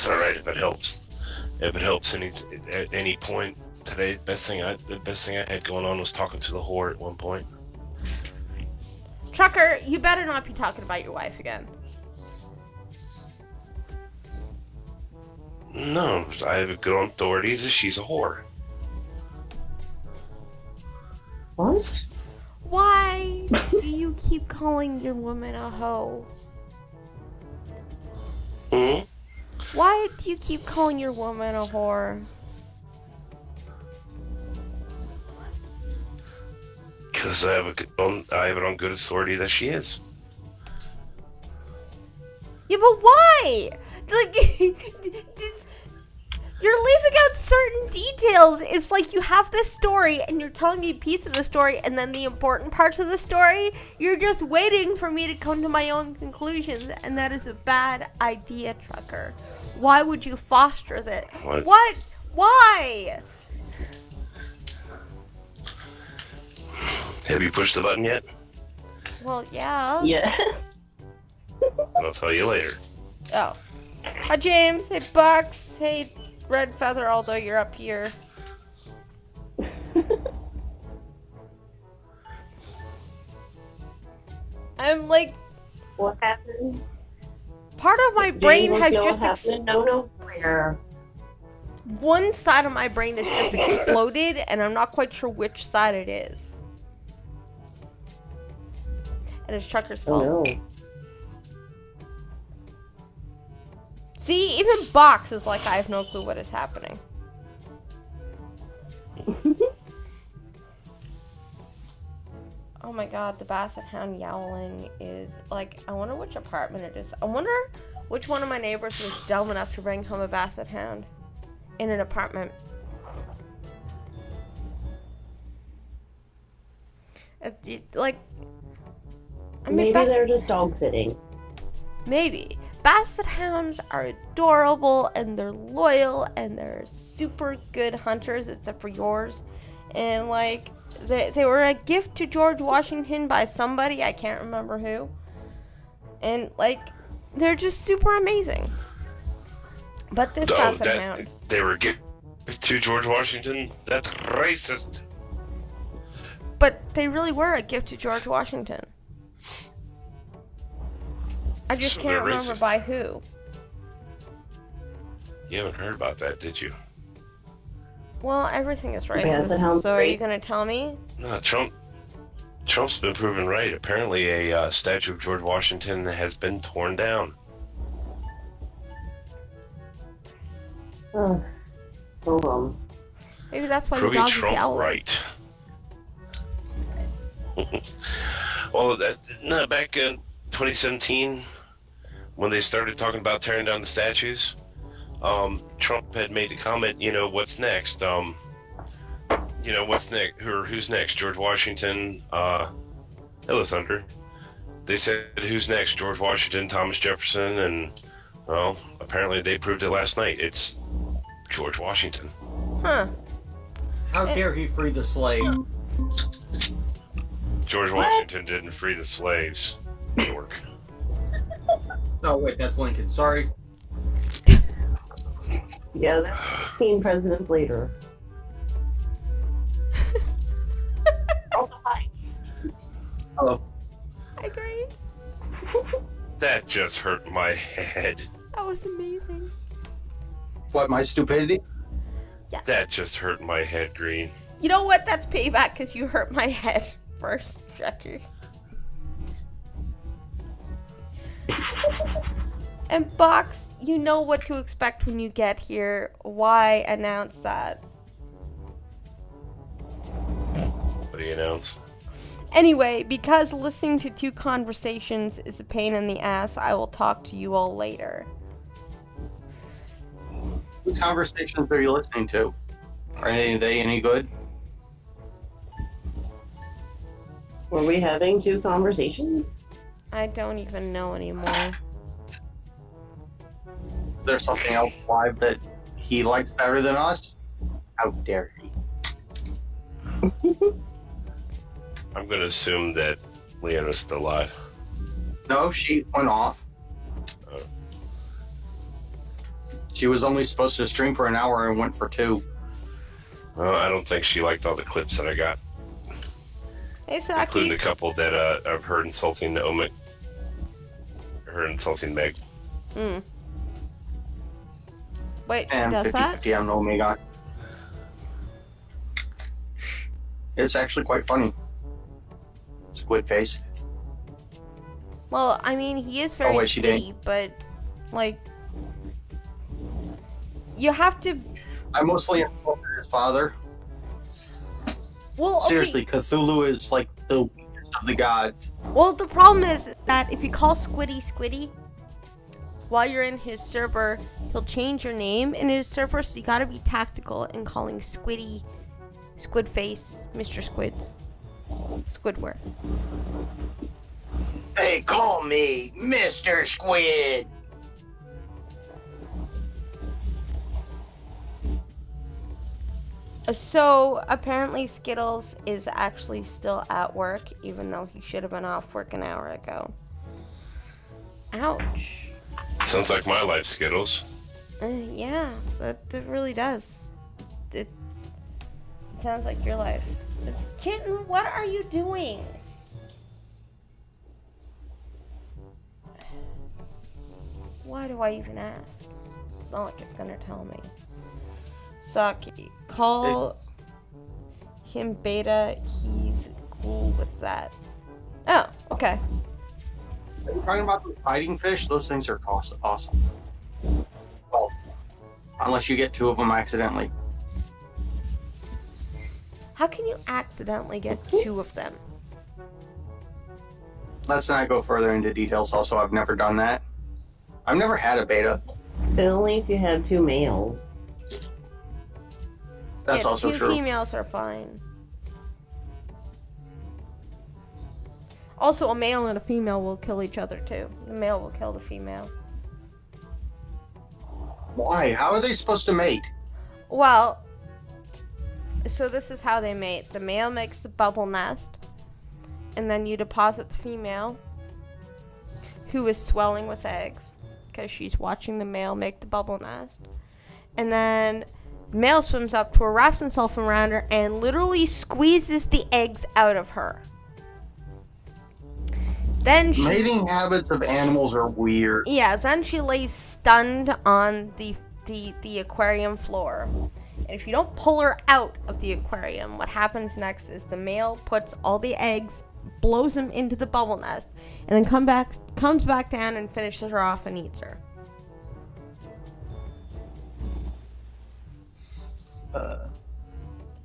It's all right if it helps. If it helps at any point today, the best thing I had going on was talking to the whore at one point. Trucker, you better not be talking about your wife again. No, I have a good authority that she's a whore. What? Why do you keep calling your woman a hoe? Hmm? Why do you keep calling your woman a whore? Because I have it on good authority that she is. Yeah, but why? Like, you're leaving out certain details. It's like you have this story and you're telling me a piece of the story, and then the important parts of the story, you're just waiting for me to come to my own conclusions, and that is a bad idea, Trucker. Why would you foster that? What? Why? Have you pushed the button yet? Well, yeah. Yeah. I'll tell you later. Oh. Hi, James. Hey, Bucks. Hey, Red Feather, although you're up here. I'm like... What happened? Part of my brain has just... No, where? One side of my brain has just exploded, and I'm not quite sure which side it is. And it's Trucker's fault. Oh, no. See, even Box is like, I have no clue what is happening. Oh my god, the Basset Hound yowling is like, I wonder which apartment it is. I wonder which one of my neighbors was dumb enough to bring home a Basset Hound in an apartment. Like, I mean, maybe they're just dog sitting. Maybe. Basset Hounds are adorable, and they're loyal, and they're super good hunters, except for yours. And, like, they were a gift to George Washington by somebody, I can't remember who. And, like, they're just super amazing. But this Basset Hound... They were a gift to George Washington? That's racist. But they really were a gift to George Washington. I just can't remember by who. You haven't heard about that, did you? Well, everything is racist, so are you going to tell me? No, Trump's been proven right. Apparently a statue of George Washington has been torn down. Maybe that's why the Proving dog is Trump yowling. right. Well, back in 2017, when they started talking about tearing down the statues, Trump had made the comment, what's next? What's next? Who's next? George Washington, it was Hunter. They said, who's next? George Washington, Thomas Jefferson, and, well, apparently they proved it last night. It's George Washington. Huh. How dare he free the slave? George Washington didn't free the slaves. Dork. No, wait, that's Lincoln. Sorry. Yeah, that's 15 presidents later. Also, hi. Hello. I agree. That just hurt my head. That was amazing. What, my stupidity? Yeah. That just hurt my head, Green. You know what? That's payback because you hurt my head first, Jackie. And Box, you know what to expect when you get here. Why announce that? What do you announce? Anyway, because listening to two conversations is a pain in the ass, I will talk to you all later. What conversations are you listening to? Are they any good? Were we having two conversations? I don't even know anymore. Is there something else live that he likes better than us? How dare he? I'm going to assume that Leona's still alive. No, she went off. She was only supposed to stream for an hour and went for 2. Well, I don't think she liked all the clips that I got, Hey, including the Saki. couple that I've heard insulting Naomi, her insulting Meg. Hmm. Wait, she And does that? 50-50 on Omega. It's actually quite funny. Squid face. Well, I mean, he is very wait, she skinny, but, like, you have to... I mostly insult his father. Well, okay. Seriously, Cthulhu is like the weakest of the gods. Well, the problem is that if you call Squiddy Squiddy, while you're in his server, he'll change your name in his server, so you gotta be tactical in calling Squiddy, Squidface, Mr. Squids, Squidworth. They call me Mr. Squid. So, apparently Skittles is actually still at work, even though he should have been off work an hour ago. Ouch. Sounds like my life, Skittles. Yeah, that really does. It sounds like your life. Kitten, what are you doing? Why do I even ask? It's not like it's gonna tell me. Saki, call him Beta. He's cool with that. Oh, okay. Are you talking about the fighting fish? Those things are awesome. Well, unless you get 2 of them accidentally. How can you accidentally get 2 of them? Let's not go further into details. Also, I've never done that. I've never had a beta. But only if you have 2 males. That's Yeah, also 2 true. females are fine. Also, a male and a female will kill each other too. The male will kill the female. Why? How are they supposed to mate? Well, so this is how they mate. The male makes the bubble nest, and then you deposit the female, who is swelling with eggs, because she's watching the male make the bubble nest. And then the male swims up to her, wraps himself around her, and literally squeezes the eggs out of her. Then she... Mating habits of animals are weird. Yeah, then she lays stunned on the aquarium floor. And if you don't pull her out of the aquarium, what happens next is the male puts all the eggs, blows them into the bubble nest, and then comes back down and finishes her off and eats her.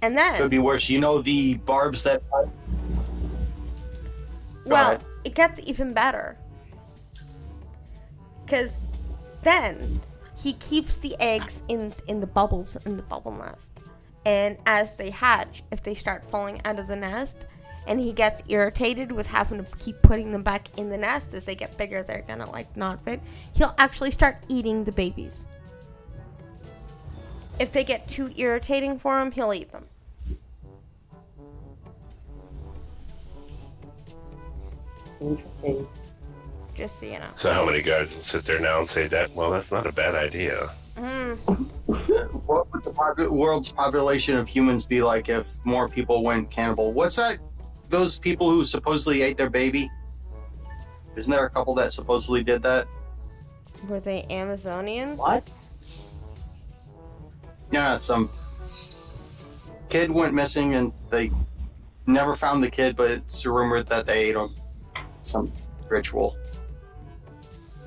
And then... Could be worse. You know the barbs that... Well, ahead. it gets even better. Because then he keeps the eggs in the bubbles in the bubble nest. And as they hatch, if they start falling out of the nest, and he gets irritated with having to keep putting them back in the nest, as they get bigger, they're gonna like not fit, he'll actually start eating the babies. If they get too irritating for him, he'll eat them. Interesting. Just so you know. So how many guys will sit there now and say that? Well, that's not a bad idea. What would the world's population of humans be like if more people went cannibal? What's that? Those people who supposedly ate their baby? Isn't there a couple that supposedly did that? Were they Amazonian? What? Yeah, some kid went missing and they never found the kid, but it's rumored that they ate him. Some ritual.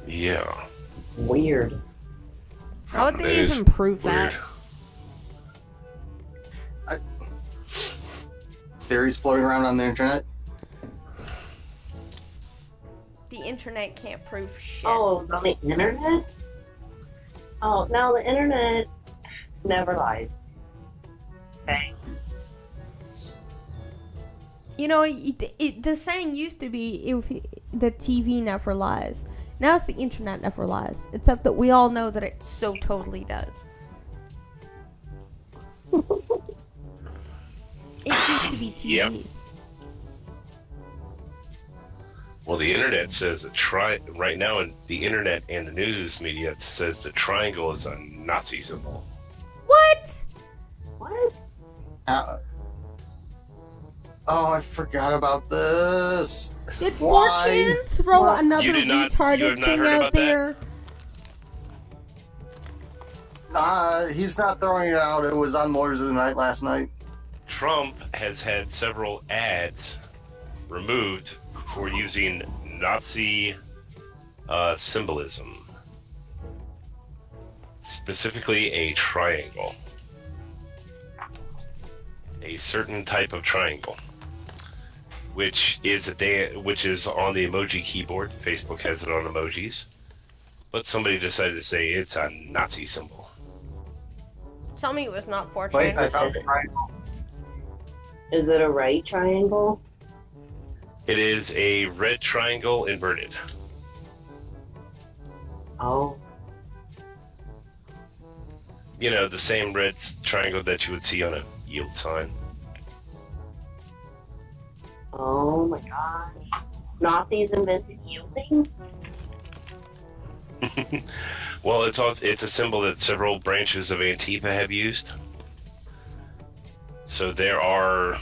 Yeah. Weird. How would they It is even prove weird. that? Theories floating around on the internet. The internet can't prove shit. Oh, on the internet? Oh, no, the internet never lies. Okay. You know, the saying used to be if the TV never lies. Now it's the internet never lies. Except that we all know that it so totally does. It used to be TV. Yep. Well, the internet says that right now, in the internet and the news media says the triangle is a Nazi symbol. What? What? Oh, I forgot about this. Did Why? Fortune throw What? another You have not retarded thing heard out about that? there? He's not throwing it out. It was on Lawyers of the Night last night. Trump has had several ads removed for using Nazi symbolism, specifically a triangle, a certain type of triangle, which is on the emoji keyboard. Facebook has it on emojis, but somebody decided to say it's a Nazi symbol. Tell me it was not Fortune. Wait, I found it right. Is it a right triangle? It is a red triangle inverted. Oh. You know, the same red triangle that you would see on a yield sign. Oh my gosh. Nazis invented yielding? Well, it's a symbol that several branches of Antifa have used. So there are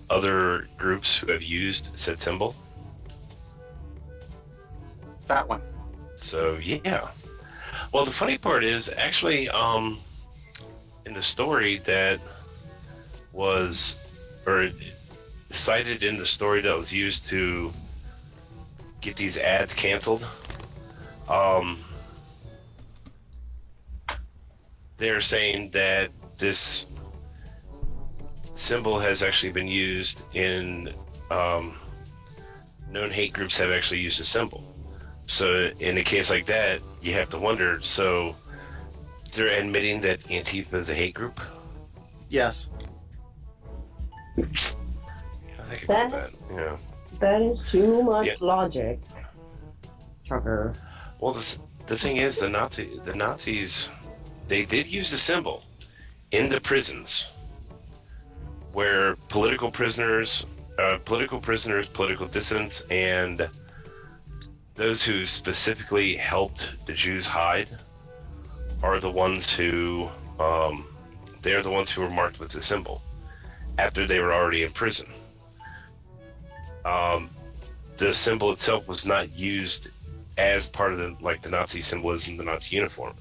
other groups who have used said symbol. That one. So yeah. Well, the funny part is actually in the story that was, or cited in the story that was used to get these ads canceled, they're saying that this symbol has actually been used in known hate groups have actually used the symbol. So in a case like that, you have to wonder, so they're admitting that Antifa is a hate group? Yes. I think about that. Yeah. That is too much Yeah. logic. Trucker. Well, the thing is, the Nazis, they did use the symbol in the prisons where political prisoners, political dissidents, and those who specifically helped the Jews hide are the ones who, they're the ones who were marked with the symbol after they were already in prison. The symbol itself was not used as part of the Nazi symbolism, the Nazi uniform.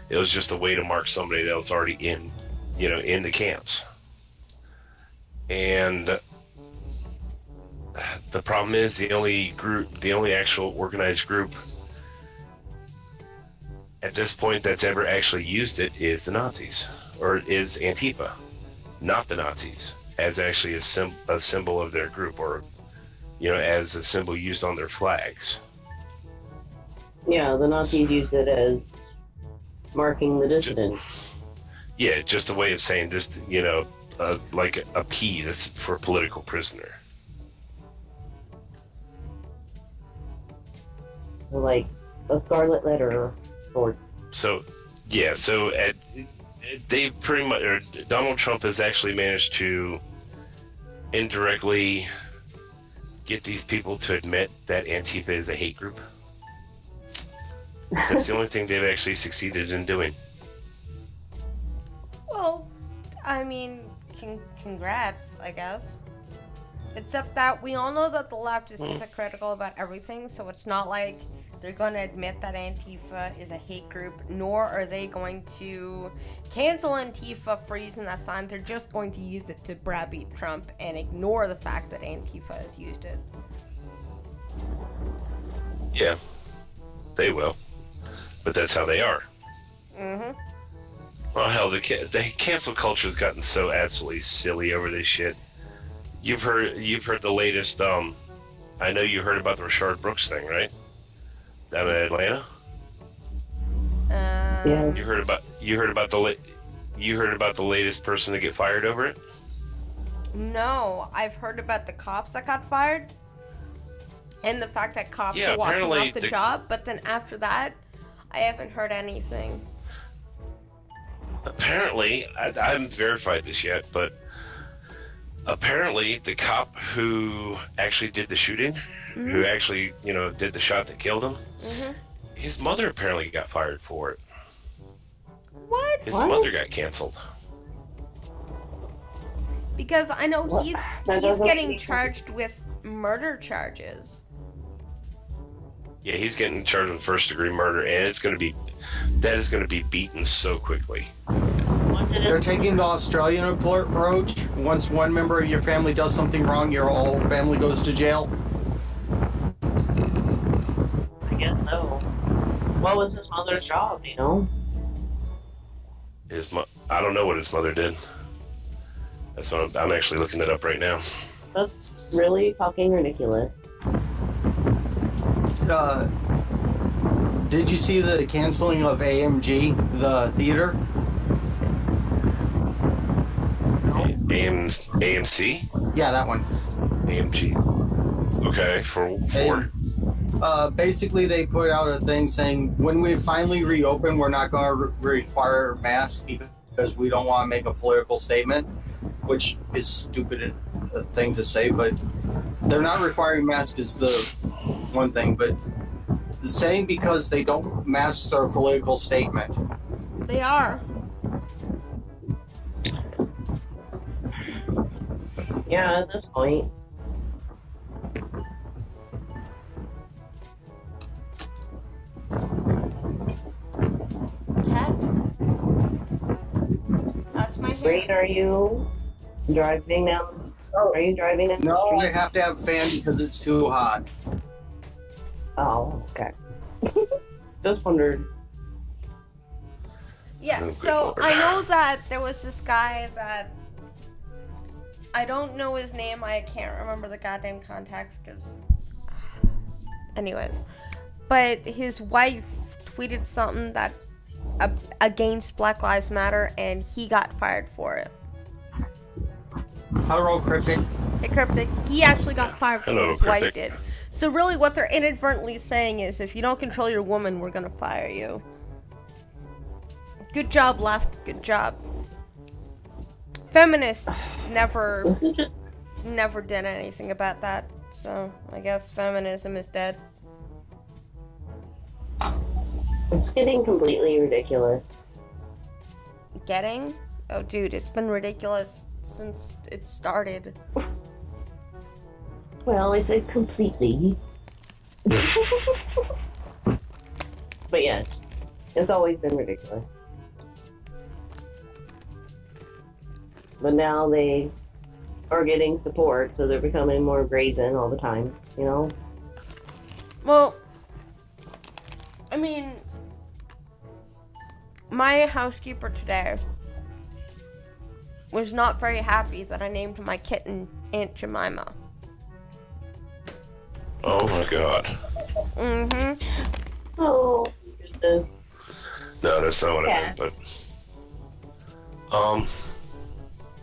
It was just a way to mark somebody that was already in the camps. And the problem is the only actual organized group at this point that's ever actually used it is the Nazis, or is Antifa, not the Nazis, as actually a symbol of their group, or as a symbol used on their flags. Yeah, the Nazis used it as marking the dissident. Yeah, just a way of saying this, like a P that's for political prisoner. Like a scarlet letter or So, yeah, they pretty much, or Donald Trump has actually managed to indirectly get these people to admit that Antifa is a hate group. That's the only thing they've actually succeeded in doing. Well, I mean, congrats, I guess. Except that we all know that the left is hypocritical about everything, so it's not like they're going to admit that Antifa is a hate group, nor are they going to cancel Antifa for using that sign. They're just going to use it to browbeat Trump and ignore the fact that Antifa has used it. Yeah, they will. But that's how they are. Mm-hmm. Well, hell, the cancel culture has gotten so absolutely silly over this shit. You've heard the latest. I know you heard about the Rashard Brooks thing, right? Down in Atlanta. Yeah. You heard about the latest person to get fired over it. No, I've heard about the cops that got fired, and the fact that cops Yeah, are walking apparently off the the- job. But then after that, I haven't heard anything. Apparently, I haven't verified this yet, but apparently the cop who actually did the shooting, who actually, did the shot that killed him, his mother apparently got fired for it. What? His mother got canceled. Because I know What? he's That he's doesn't getting make charged with murder charges. Yeah, he's getting charged with first-degree murder, and that is going to be beaten so quickly. What did They're it, taking the Australian approach. Once one member of your family does something wrong, your whole family goes to jail. I guess so. What was his mother's job, you know? I don't know what his mother did. That's what I'm actually looking it up right now. That's really fucking ridiculous. Did you see the canceling of AMG, the theater? AMC? Yeah, that one. AMG. Okay, for Basically, they put out a thing saying when we finally reopen, we're not going to require masks because we don't want to make a political statement, which is stupid thing to say, but they're not requiring masks is the one thing, but the saying because they don't masks are a political statement. They are. Yeah, at this point. Cat. That's my hair. Wait, are you driving down? Oh. Are you driving down the No, I street? have to have a fan because it's too hot. Oh, okay. Just wondered. Yeah, Oh, good so lord. I know that there was this guy that I don't know his name. I can't remember the goddamn context because, anyways, but his wife tweeted something that against Black Lives Matter, and he got fired for it. Hello, Cryptic. Hey, Cryptic, he actually got fired for Hello, what his wife Cryptic. did. So really, what they're inadvertently saying is, if you don't control your woman, we're gonna fire you. Good job, left. Good job. Feminists never did anything about that. So I guess feminism is dead. It's getting completely ridiculous. Getting? Oh, dude, it's been ridiculous since it started. Well, I said completely. But yes, it's always been ridiculous. But now they are getting support, so they're becoming more brazen all the time, you know? Well, I mean, my housekeeper today was not very happy that I named my kitten Aunt Jemima. Oh my god. Mm-hmm. Oh, goodness. No, that's not what I meant, but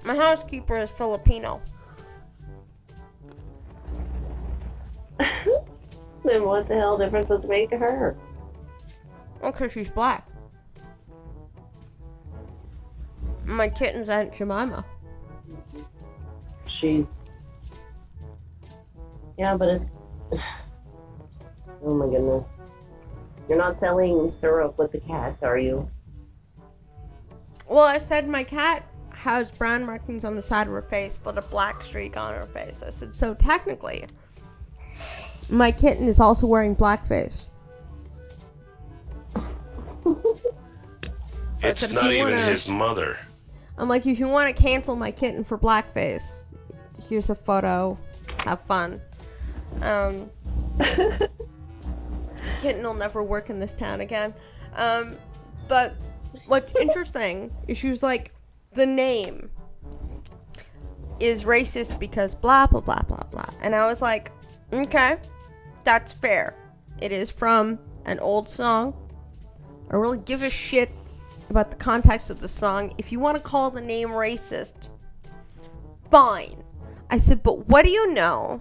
My housekeeper is Filipino. Then what the hell difference does it make to her? Well, 'cause she's black. My kitten's Aunt Jemima. Yeah, but it's... Oh my goodness. You're not selling syrup with the cats, are you? Well, I said my cat has brown markings on the side of her face, but a black streak on her face. I said, so technically, my kitten is also wearing blackface. So I it's said, if not you even wanna- his mother. I'm like, if you want to cancel my kitten for blackface, here's a photo. Have fun. Kitten will never work in this town again. But what's interesting is she was like, the name is racist because blah, blah, blah, blah, blah. And I was like, okay, that's fair. It is from an old song. I don't really give a shit about the context of the song. If you want to call the name racist, fine. I said, but what do you know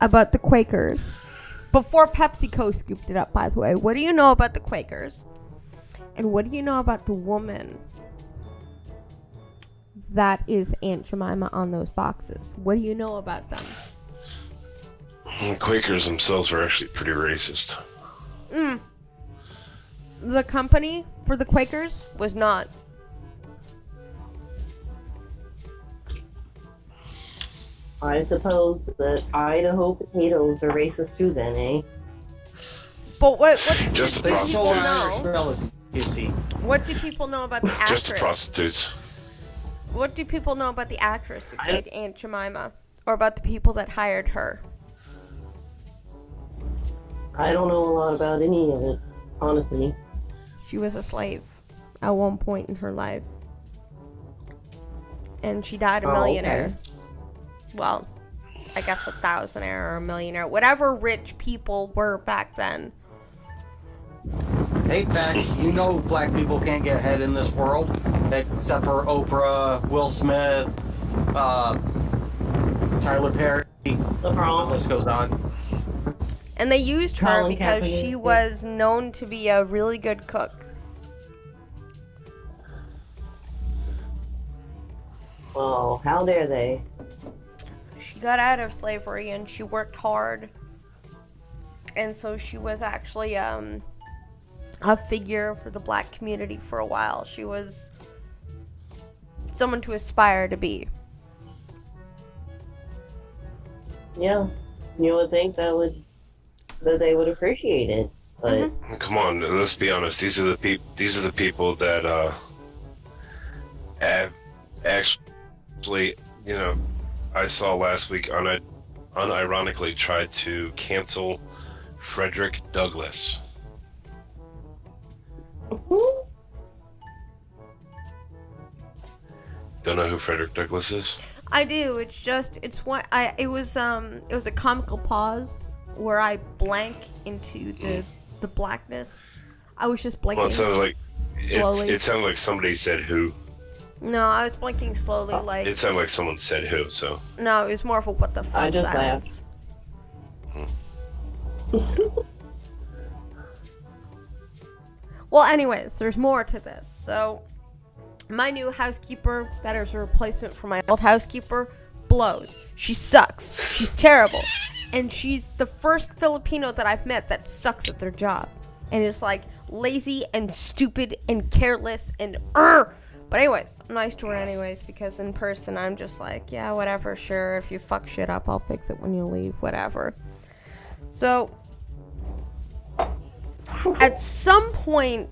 about the Quakers? Before PepsiCo scooped it up, by the way. What do you know about the Quakers? And what do you know about the woman that is Aunt Jemima on those boxes. What do you know about them? Quakers themselves are actually pretty racist. The company for the Quakers was not. I suppose that Idaho potatoes are racist too, then, eh? But what Just do the people Still prostitutes. know? Irish delicacy. What do people know about the actress? Just the prostitutes. What do people know about the actress who I played Aunt Jemima? Or about the people that hired her? I don't know a lot about any of it, honestly. She was a slave at one point in her life. And she died a Oh, millionaire. okay. Well, I guess a thousandaire or a millionaire. Whatever rich people were back then. Hey, facts. You know black people can't get ahead in this world, except for Oprah, Will Smith, Tyler Perry. The The problem. list goes on. And they used her Colin because Kaepernick, she yeah. was known to be a really good cook. Well, how dare they? She got out of slavery and she worked hard. And so she was actually a figure for the black community for a while. She was someone to aspire to be. Yeah, you would think that they would appreciate it, but Mm-hmm. Come on, let's be honest. These are the people that actually, you know, I saw last week unironically tried to cancel Frederick Douglass. Don't know who Frederick Douglass is? I do. It was a comical pause where I blank into the blackness. I was just blanking. Well, it sounded like Slowly. it sounded like somebody said who. No, I was blinking slowly, like It sounded like someone said who. So no, it was more of a what the fuck I just silence. Well, anyways, there's more to this. So, my new housekeeper, that is a replacement for my old housekeeper, blows. She sucks. She's terrible. And she's the first Filipino that I've met that sucks at their job. And is like lazy and stupid and careless and But anyways, I'm nice to her anyways because in person I'm just like, yeah, whatever, sure. If you fuck shit up, I'll fix it when you leave, whatever. So, at some point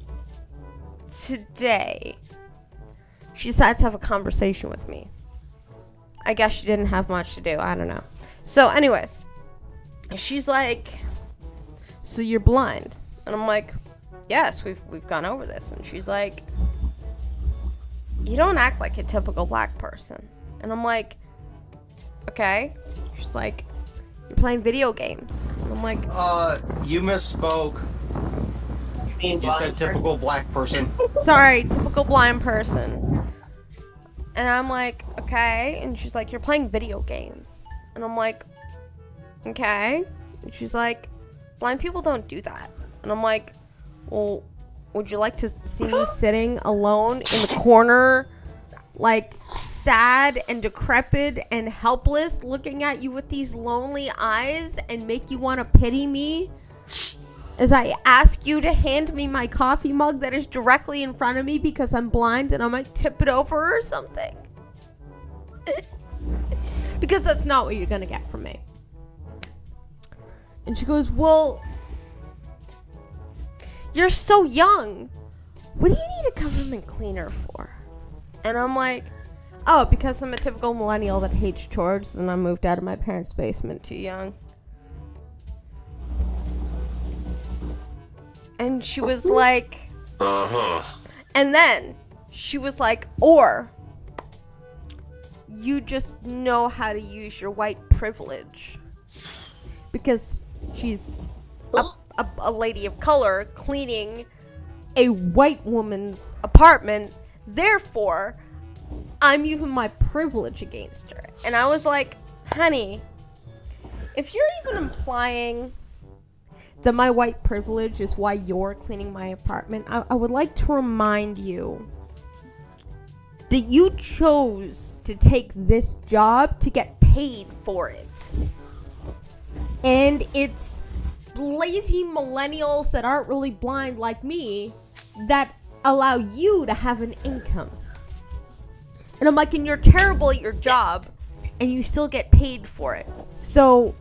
today, she decides to have a conversation with me. I guess she didn't have much to do. I don't know. So, anyways, she's like, "So you're blind?" And I'm like, "Yes, we've gone over this." And she's like, "You don't act like a typical black person." And I'm like, "Okay." She's like, "You're playing video games." And I'm like, You misspoke. being You said blind. typical black person. "Sorry, typical blind person." And I'm like, "Okay." And she's like, "You're playing video games." And I'm like, "Okay." And she's like, "Blind people don't do that." And I'm like, "Well, would you like to see me sitting alone in the corner, like sad and decrepit and helpless, looking at you with these lonely eyes and make you want to pity me as I ask you to hand me my coffee mug that is directly in front of me because I'm blind and I might tip it over or something?" Because that's not what you're gonna get from me. And she goes, "Well, you're so young. What do you need a government cleaner for?" And I'm like, "Oh, because I'm a typical millennial that hates chores and I moved out of my parents' basement too young." And she was like, and then she was like, "Or you just know how to use your white privilege." Because she's a lady of color cleaning a white woman's apartment. Therefore, I'm using my privilege against her. And I was like, "Honey, if you're even implying that my white privilege is why you're cleaning my apartment, I would like to remind you that you chose to take this job to get paid for it. And it's lazy millennials that aren't really blind like me that allow you to have an income. And I'm like, and you're terrible at your job and you still get paid for it. So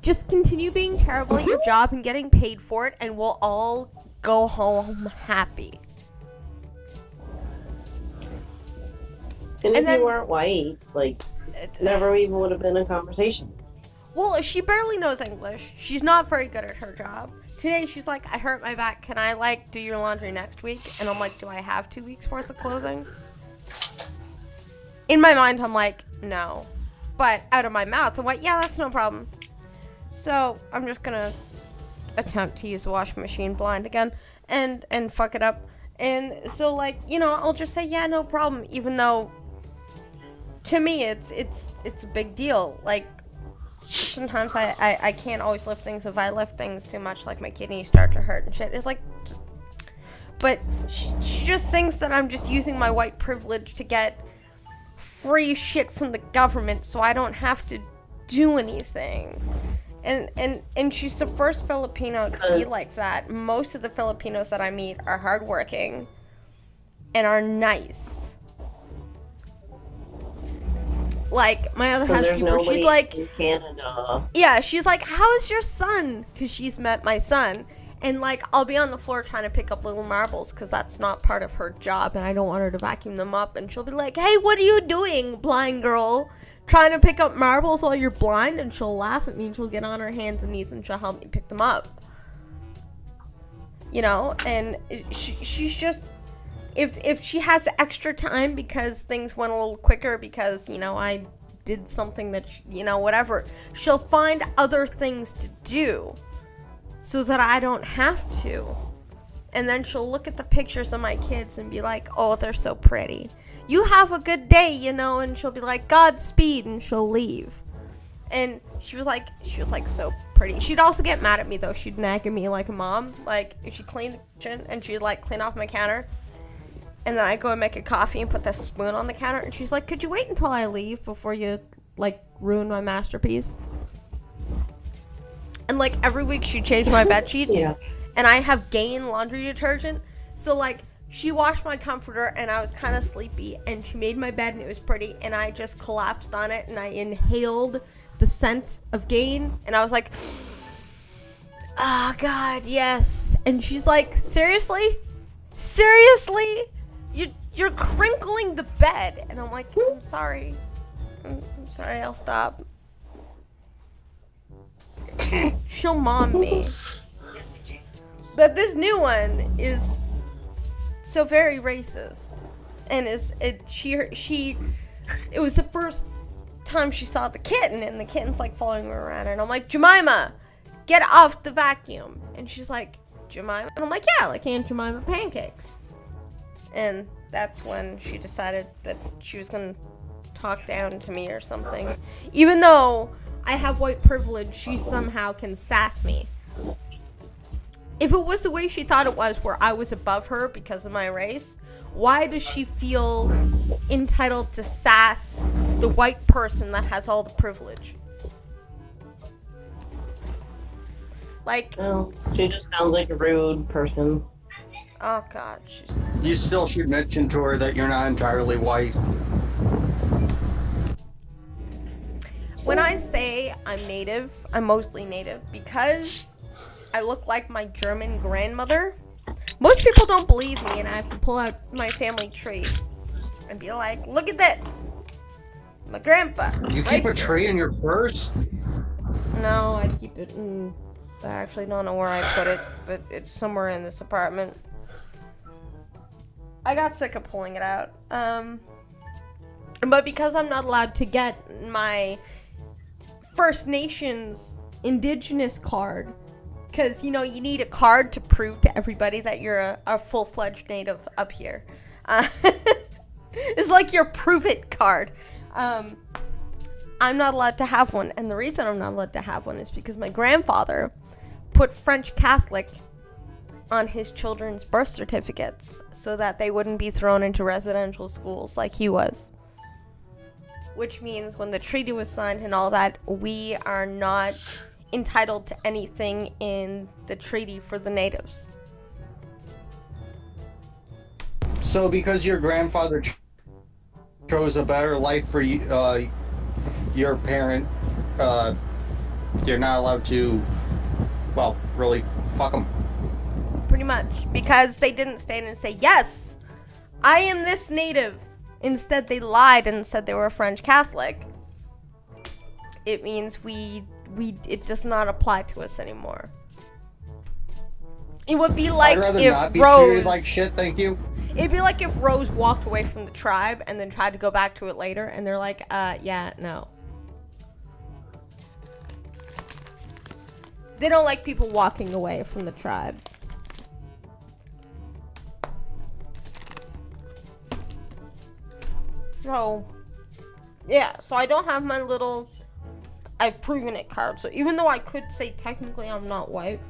just continue being terrible at your job and getting paid for it, and we'll all go home happy. And if then- you weren't white, like, never even would have been a conversation. Well, she barely knows English. She's not very good at her job. Today, she's like, I hurt my back. Can I, like, do your laundry next week? And I'm like, do I have 2 weeks worth of clothing? In my mind, I'm like, no. But out of my mouth, I'm like, yeah, that's no problem. So, I'm just gonna attempt to use the washing machine blind again and fuck it up. And so, like, you know, I'll just say, yeah, no problem. Even though, to me, it's a big deal. Like, sometimes I can't always lift things. If I lift things too much, like, my kidneys start to hurt and shit. It's like, just... But she just thinks that I'm just using my white privilege to get free shit from the government so I don't have to do anything. And she's the first Filipino to be like that. Most of the Filipinos that I meet are hardworking and are nice. Like, my other housekeeper, she's like, in Canada. yeah, she's like, how's your son? Because she's met my son. And, like, I'll be on the floor trying to pick up little marbles because that's not part of her job and I don't want her to vacuum them up. And she'll be like, hey, what are you doing, blind girl? Trying to pick up marbles while you're blind? And she'll laugh at me and she'll get on her hands and knees and she'll help me pick them up. You know? And she's just... If she has extra time because things went a little quicker because, you know, I did something that, you know, whatever, she'll find other things to do so that I don't have to. And then she'll look at the pictures of my kids and be like, oh, they're so pretty. You have a good day, you know, and she'll be like, Godspeed, and she'll leave. And she was like so pretty. She'd also get mad at me, though. She'd nag at me like a mom. Like, if she cleaned the kitchen and she'd, like, clean off my counter. And then I go and make a coffee and put the spoon on the counter. And she's like, could you wait until I leave before you, like, ruin my masterpiece? And, like, every week she'd change my bed sheets. Yeah. And I have Gain laundry detergent. So, like, she washed my comforter and I was kind of sleepy. And she made my bed and it was pretty. And I just collapsed on it and I inhaled the scent of Gain. And I was like, oh, God, yes. And she's like, seriously? Seriously? You're crinkling the bed. And I'm like, I'm sorry. I'm sorry, I'll stop. She'll mom me. But this new one is so very racist. And it was the first time she saw the kitten, and the kitten's like following her around, and I'm like, Jemima, get off the vacuum. And she's like, Jemima? And I'm like, yeah, like Aunt Jemima pancakes. And that's when she decided that she was gonna talk down to me or something. Even though I have white privilege, she somehow can sass me. If it was the way she thought it was, where I was above her because of my race, why does she feel entitled to sass the white person that has all the privilege? Like, Well, she just sounds like a rude person. oh God, she's... You still should mention to her that you're not entirely white. When I say I'm native, I'm mostly native because I look like my German grandmother. Most people don't believe me, and I have to pull out my family tree and be like, look at this. My grandpa. You right keep a here." tree in your purse? No, I keep it in... I actually don't know where I put it, but it's somewhere in this apartment. I got sick of pulling it out. But because I'm not allowed to get my First Nations Indigenous card, because, you know, you need a card to prove to everybody that you're a full-fledged native up here. It's like your prove it card. I'm not allowed to have one, and the reason I'm not allowed to have one is because my grandfather put French Catholic on his children's birth certificates so that they wouldn't be thrown into residential schools like he was. Which means when the treaty was signed and all that, we are not entitled to anything in the treaty for the natives. So because your grandfather chose a better life for you, your parent, you're not allowed to, well, really fuck them. Pretty much. Because they didn't stand and say, yes, I am this native. Instead, they lied and said they were French Catholic. It means it does not apply to us anymore. It would be like I'd rather if not be Rose... treated like shit, thank you. It'd be like if Rose walked away from the tribe and then tried to go back to it later, and they're like, yeah, no. They don't like people walking away from the tribe. So, yeah, so I don't have my little I've proven it card. So even though I could say technically I'm not white,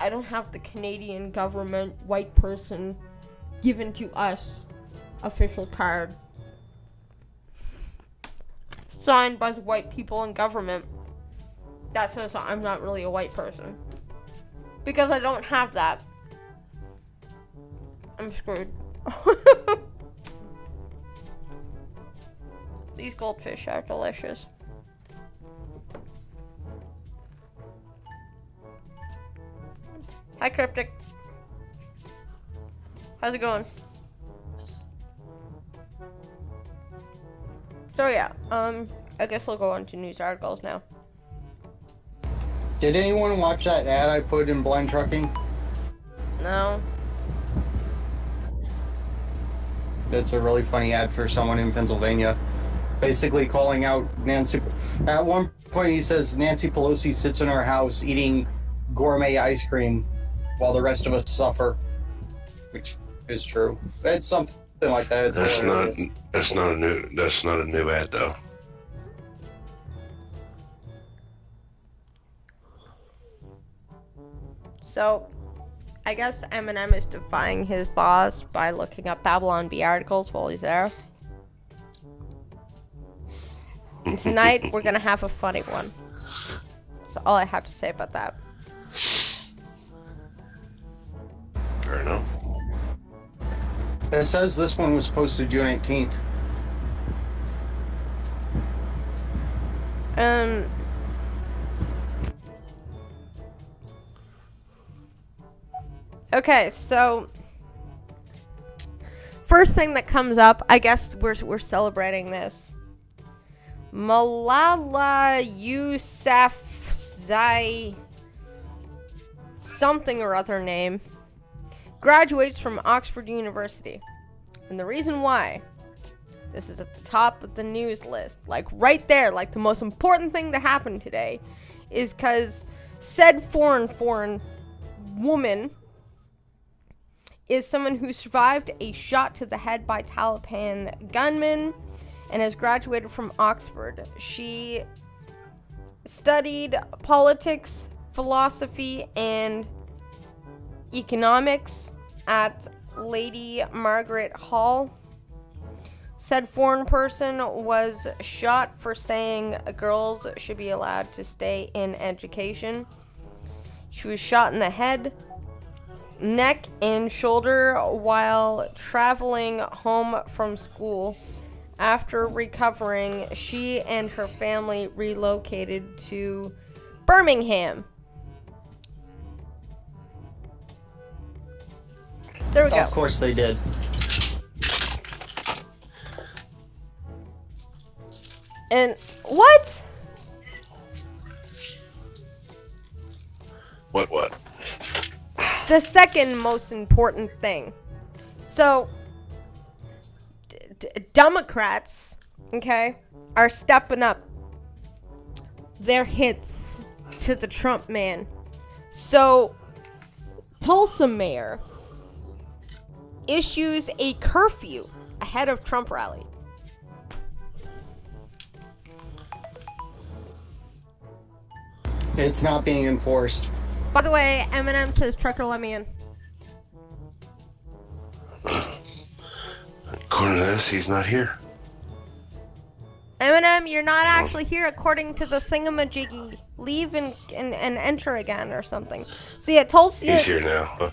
I don't have the Canadian government white person given to us official card signed by the white people in government that says I'm not really a white person. Because I don't have that, I'm screwed. These goldfish are delicious. Hi, Cryptic. How's it going? So yeah, I guess we'll go on to news articles now. Did anyone watch that ad I put in Blind Trucking? No. That's a really funny ad for someone in Pennsylvania. Basically calling out Nancy. At one point he says Nancy Pelosi sits in our house eating gourmet ice cream while the rest of us suffer. Which is true. It's something like that. That's not a new ad though. So, I guess Eminem is defying his boss by looking up Babylon Bee articles while he's there. And tonight, we're gonna have a funny one. That's all I have to say about that. Fair enough. It says this one was posted June 18th. Okay, so first thing that comes up, I guess we're celebrating this. Malala Yousafzai something or other name graduates from Oxford University. And the reason why, this is at the top of the news list, like right there, like the most important thing that happened today, is because said foreign woman is someone who survived a shot to the head by Taliban gunmen and has graduated from Oxford. She studied politics, philosophy, and economics at Lady Margaret Hall. Said foreign person was shot for saying girls should be allowed to stay in education. She was shot in the head, neck, and shoulder while traveling home from school. After recovering, she and her family relocated to Birmingham. There we go. Of course they did. And what? What? The second most important thing. So, Democrats, okay, are stepping up their hits to the Trump man. So, Tulsa mayor issues a curfew ahead of Trump rally. It's not being enforced. By the way, Eminem says, trucker, let me in. According to this, he's not here. Eminem, you're not actually here according to the thingamajiggy. Leave and enter again or something. So yeah, Tulsa. He's here now. Huh?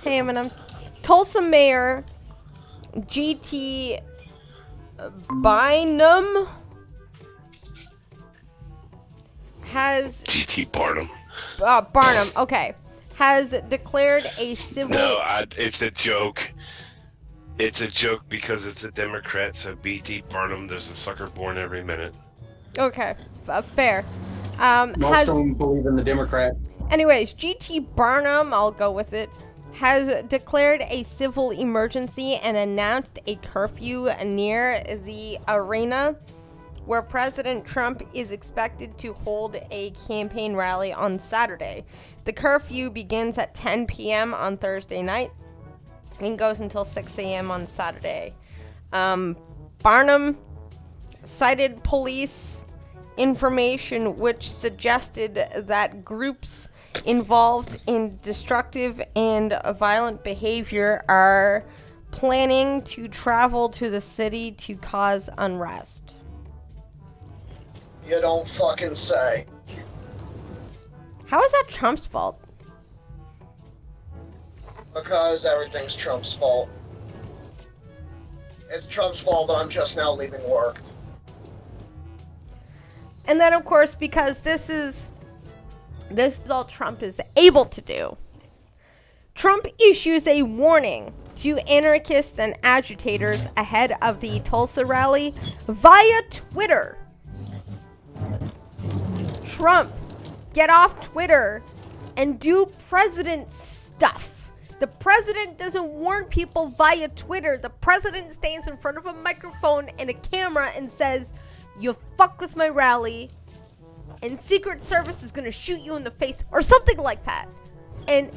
Hey Eminem. Tulsa Mayor GT Bynum has GT Barnum. Barnum, okay, has declared a civil. No, it's a joke. It's a joke because it's a Democrat, so BT Barnum, there's a sucker born every minute. Okay, fair. Most of them believe in the Democrat. Anyways, GT Barnum, I'll go with it, has declared a civil emergency and announced a curfew near the arena where President Trump is expected to hold a campaign rally on Saturday. The curfew begins at 10 p.m. on Thursday night and goes until 6 a.m. on Saturday. Barnum cited police information which suggested that groups involved in destructive and violent behavior are planning to travel to the city to cause unrest. You don't fucking say. How is that Trump's fault? Because everything's Trump's fault. It's Trump's fault that I'm just now leaving work. And then, of course, because this is all Trump is able to do, Trump issues a warning to anarchists and agitators ahead of the Tulsa rally via Twitter. Trump, get off Twitter and do president stuff. The president doesn't warn people via Twitter. The president stands in front of a microphone and a camera and says, "You fuck with my rally, and Secret Service is gonna shoot you in the face," or something like that. And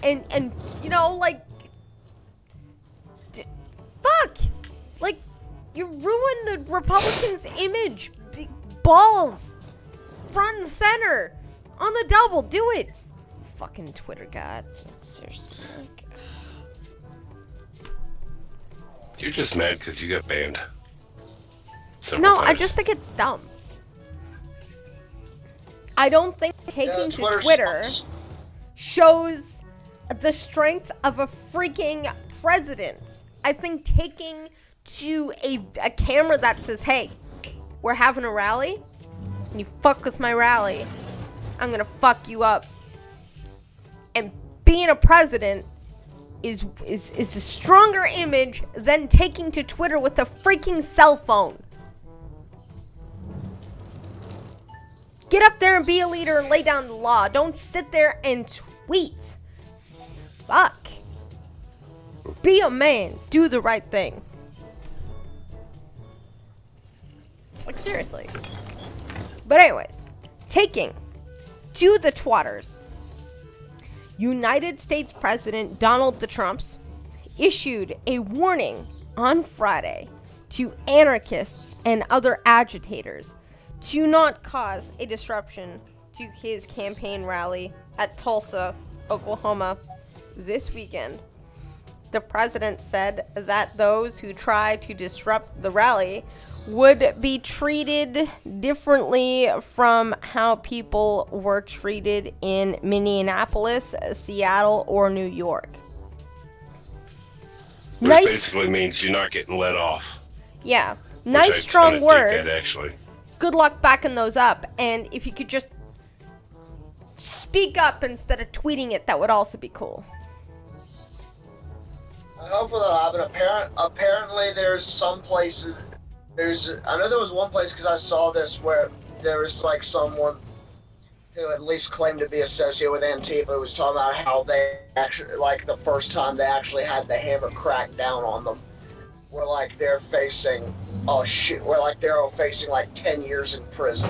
you know, like, fuck, like, you ruined the Republicans' image. Balls, front and center, on the double. Do it, fucking Twitter god. Seriously. You're just mad because you got banned. No, times. I just think it's dumb. I don't think taking to Twitter shows the strength of a freaking president. I think taking to a camera that says, "Hey, we're having a rally, and you fuck with my rally, I'm gonna fuck you up." And being a president is a stronger image than taking to Twitter with a freaking cell phone. Get up there and be a leader and lay down the law. Don't sit there and tweet. Fuck. Be a man. Do the right thing. Like, seriously. But anyways, taking to the twatters. United States President Donald Trump issued a warning on Friday to anarchists and other agitators to not cause a disruption to his campaign rally at Tulsa, Oklahoma this weekend. The president said that those who try to disrupt the rally would be treated differently from how people were treated in Minneapolis, Seattle, or New York. Which basically means you're not getting let off. Yeah. Nice, strong words. Actually. Good luck backing those up. And if you could just speak up instead of tweeting it, that would also be cool. I hope that'll happen. Apparently, there's some places. I know there was one place because I saw this where there was like someone who at least claimed to be associated with Antifa was talking about how they actually, like, the first time they actually had the hammer cracked down on them, where like they're facing, where like they're facing like 10 years in prison,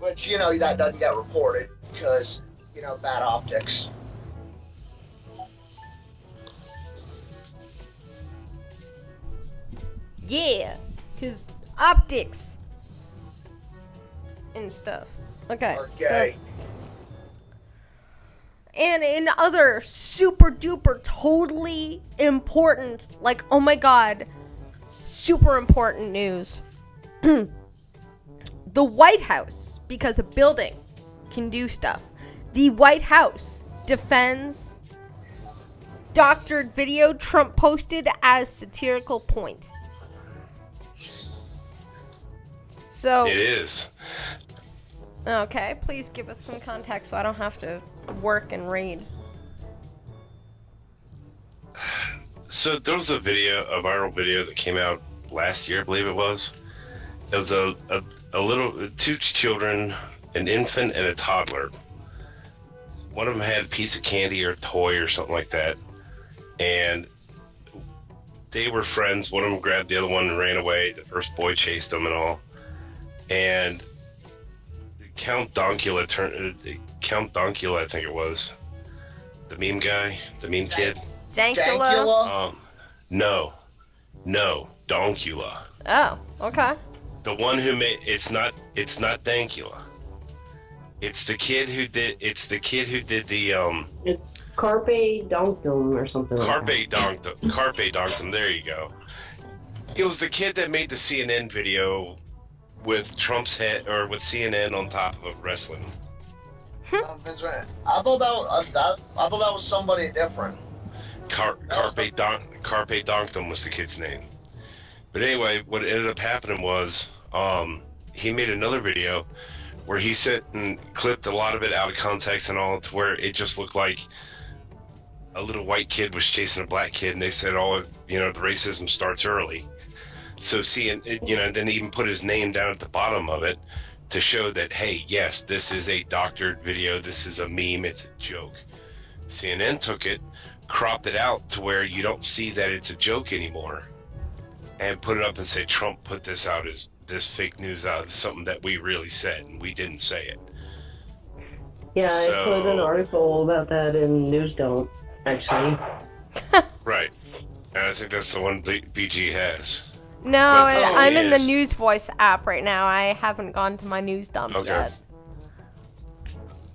which, you know, that doesn't get reported because, you know, bad optics. Yeah, because optics and stuff. Okay. Or gay. and in other super duper totally important, like, oh my god, super important news. The White House, because a building can do stuff, the White House defends doctored video Trump posted as satirical point. So It is. okay, please give us some context so I don't have to work and read. So there was a viral video that came out last year, I believe it was. It was a little, two children, an infant and a toddler. One of them had a piece of candy or a toy or something like that. And they were friends. One of them grabbed the other one and ran away. The first boy chased them and all. And Count Donkula, I think it was. The meme guy, the meme kid. Dankula? No, Donkula. Oh, okay. The one who made it's not Dankula. It's the kid who did the It's Carpe Donkdom or something like that. Carpe Donkdom. There you go. It was the kid that made the CNN video with Trump's head, or with CNN on top of wrestling. Vince, I thought that was somebody different. Carpe Donkdom was the kid's name. But anyway, what ended up happening was he made another video where he sat and clipped a lot of it out of context and all, to where it just looked like a little white kid was chasing a black kid, and they said, "Oh, the racism starts early." So then he even put his name down at the bottom of it to show that, hey, yes, this is a doctored video, this is a meme, it's a joke. CNN took it, cropped it out to where you don't see that it's a joke anymore, and put it up and say, Trump put this out as this fake news out, as something that we really said, and we didn't say it. Yeah, I put an article about that in Newsdome, actually. Right. And I think that's the one BG has. No, But I'm in the is- News Voice app right now. I haven't gone to my news dump Okay. yet.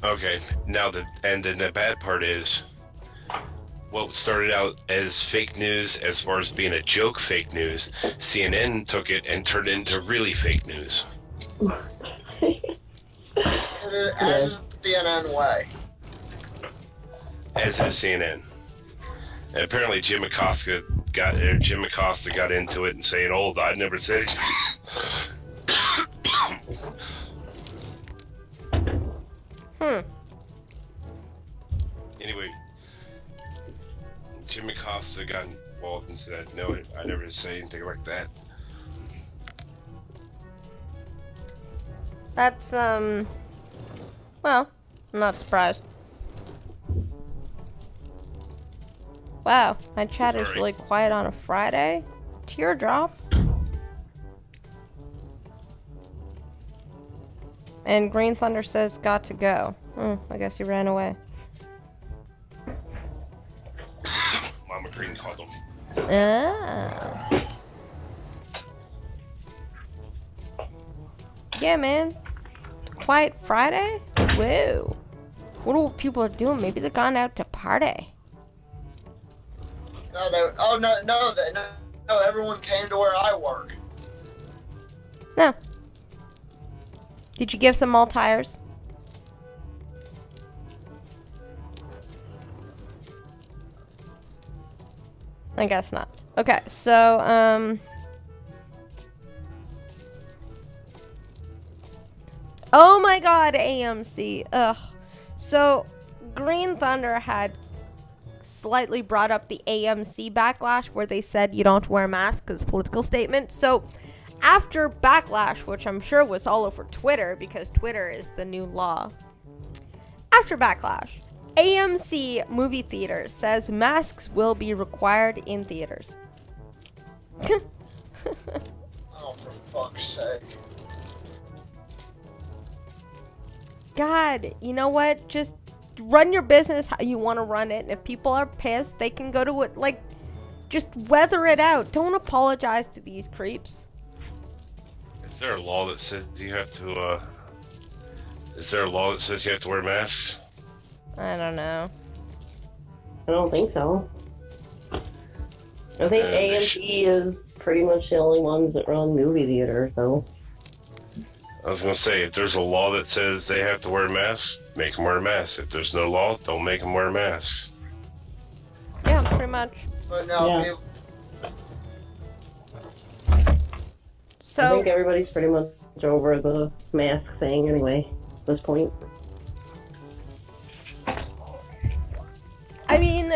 Okay, now then the bad part is, what started out as fake news, as far as being a joke fake news, CNN took it and turned it into really fake news. As is CNN way. As is CNN. And apparently Jim Acosta got into it and saying, "Oh, I never said it." Anyway, Jim Acosta got involved and said, "No, I never say anything like that." That's, well, I'm not surprised. Wow, my chat is Sorry. really quiet on a Friday. Teardrop. And Green Thunder says, got to go. I guess he ran away. Mama Green called him. Ah. Yeah, man. Quiet Friday? Whoa. Wonder what people are doing. Maybe they're gone out to party. No, everyone came to where I work. No. Did you give them all tires? I guess not. Okay, so, oh my god, AMC. Ugh. So, Green Thunder had slightly brought up the AMC backlash where they said you don't wear masks because political statement. So, after backlash, which I'm sure was all over Twitter because Twitter is the new law. After backlash, AMC movie theaters says masks will be required in theaters. Oh, for fuck's sake. God, you know what? Just run your business how you want to run it. And if people are pissed, they can go to it. Like, just weather it out. Don't apologize to these creeps. Is there a law that says you have to? Is there a law that says you have to wear masks? I don't know. I don't think so. I think AMC is pretty much the only ones that run movie theaters, so. I was gonna say, if there's a law that says they have to wear masks, make them wear masks. If there's no law, don't make them wear masks. Yeah, pretty much. But no, Yeah. I So, think everybody's pretty much over the mask thing anyway, at this point. I mean,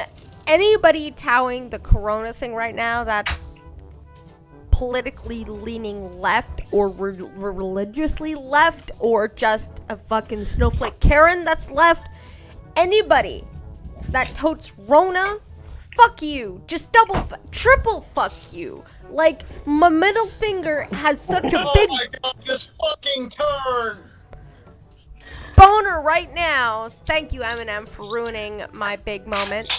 anybody touting the corona thing right now that's politically leaning left or religiously left or just a fucking snowflake Karen that's left, anybody that totes Rona, fuck you. Just triple fuck you. Like, my middle finger has such a big Oh my god, this fucking turn! boner right now. Thank you, Eminem, for ruining my big moment.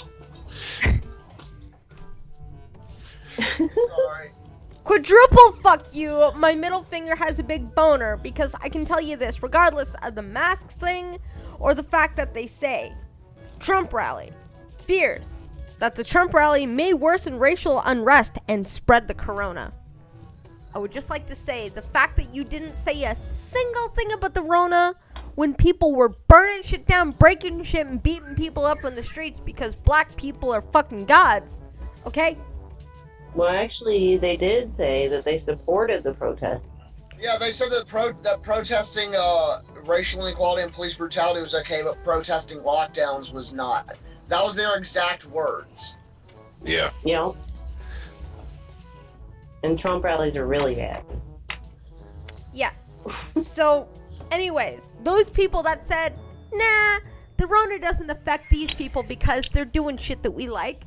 Sorry. Quadruple fuck you. My middle finger has a big boner because I can tell you this, regardless of the masks thing or the fact that they say Trump rally fears that the Trump rally may worsen racial unrest and spread the corona. I would just like to say the fact that you didn't say a single thing about the Rona when people were burning shit down, breaking shit, and beating people up on the streets because black people are fucking gods. Okay? Well, actually, they did say that they supported the protest. Yeah, they said that protesting racial inequality and police brutality was okay, but protesting lockdowns was not. That was their exact words. Yeah. You know? And Trump rallies are really bad. Yeah. So, anyways, those people that said, nah, the Rona doesn't affect these people because they're doing shit that we like.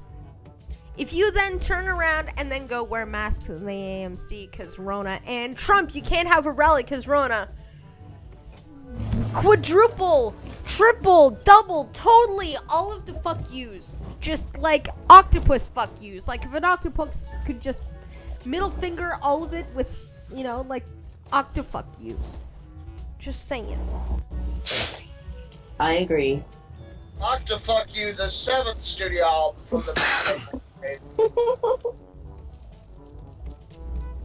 If you then turn around and then go wear masks in the AMC because Rona, and Trump, you can't have a rally because Rona, quadruple, triple, double, totally, all of the fuck yous. Just like octopus fuck yous. Like if an octopus could just middle finger all of it with, you know, like octofuck you. Just saying. I agree. Octofuck You, the 7th studio album from the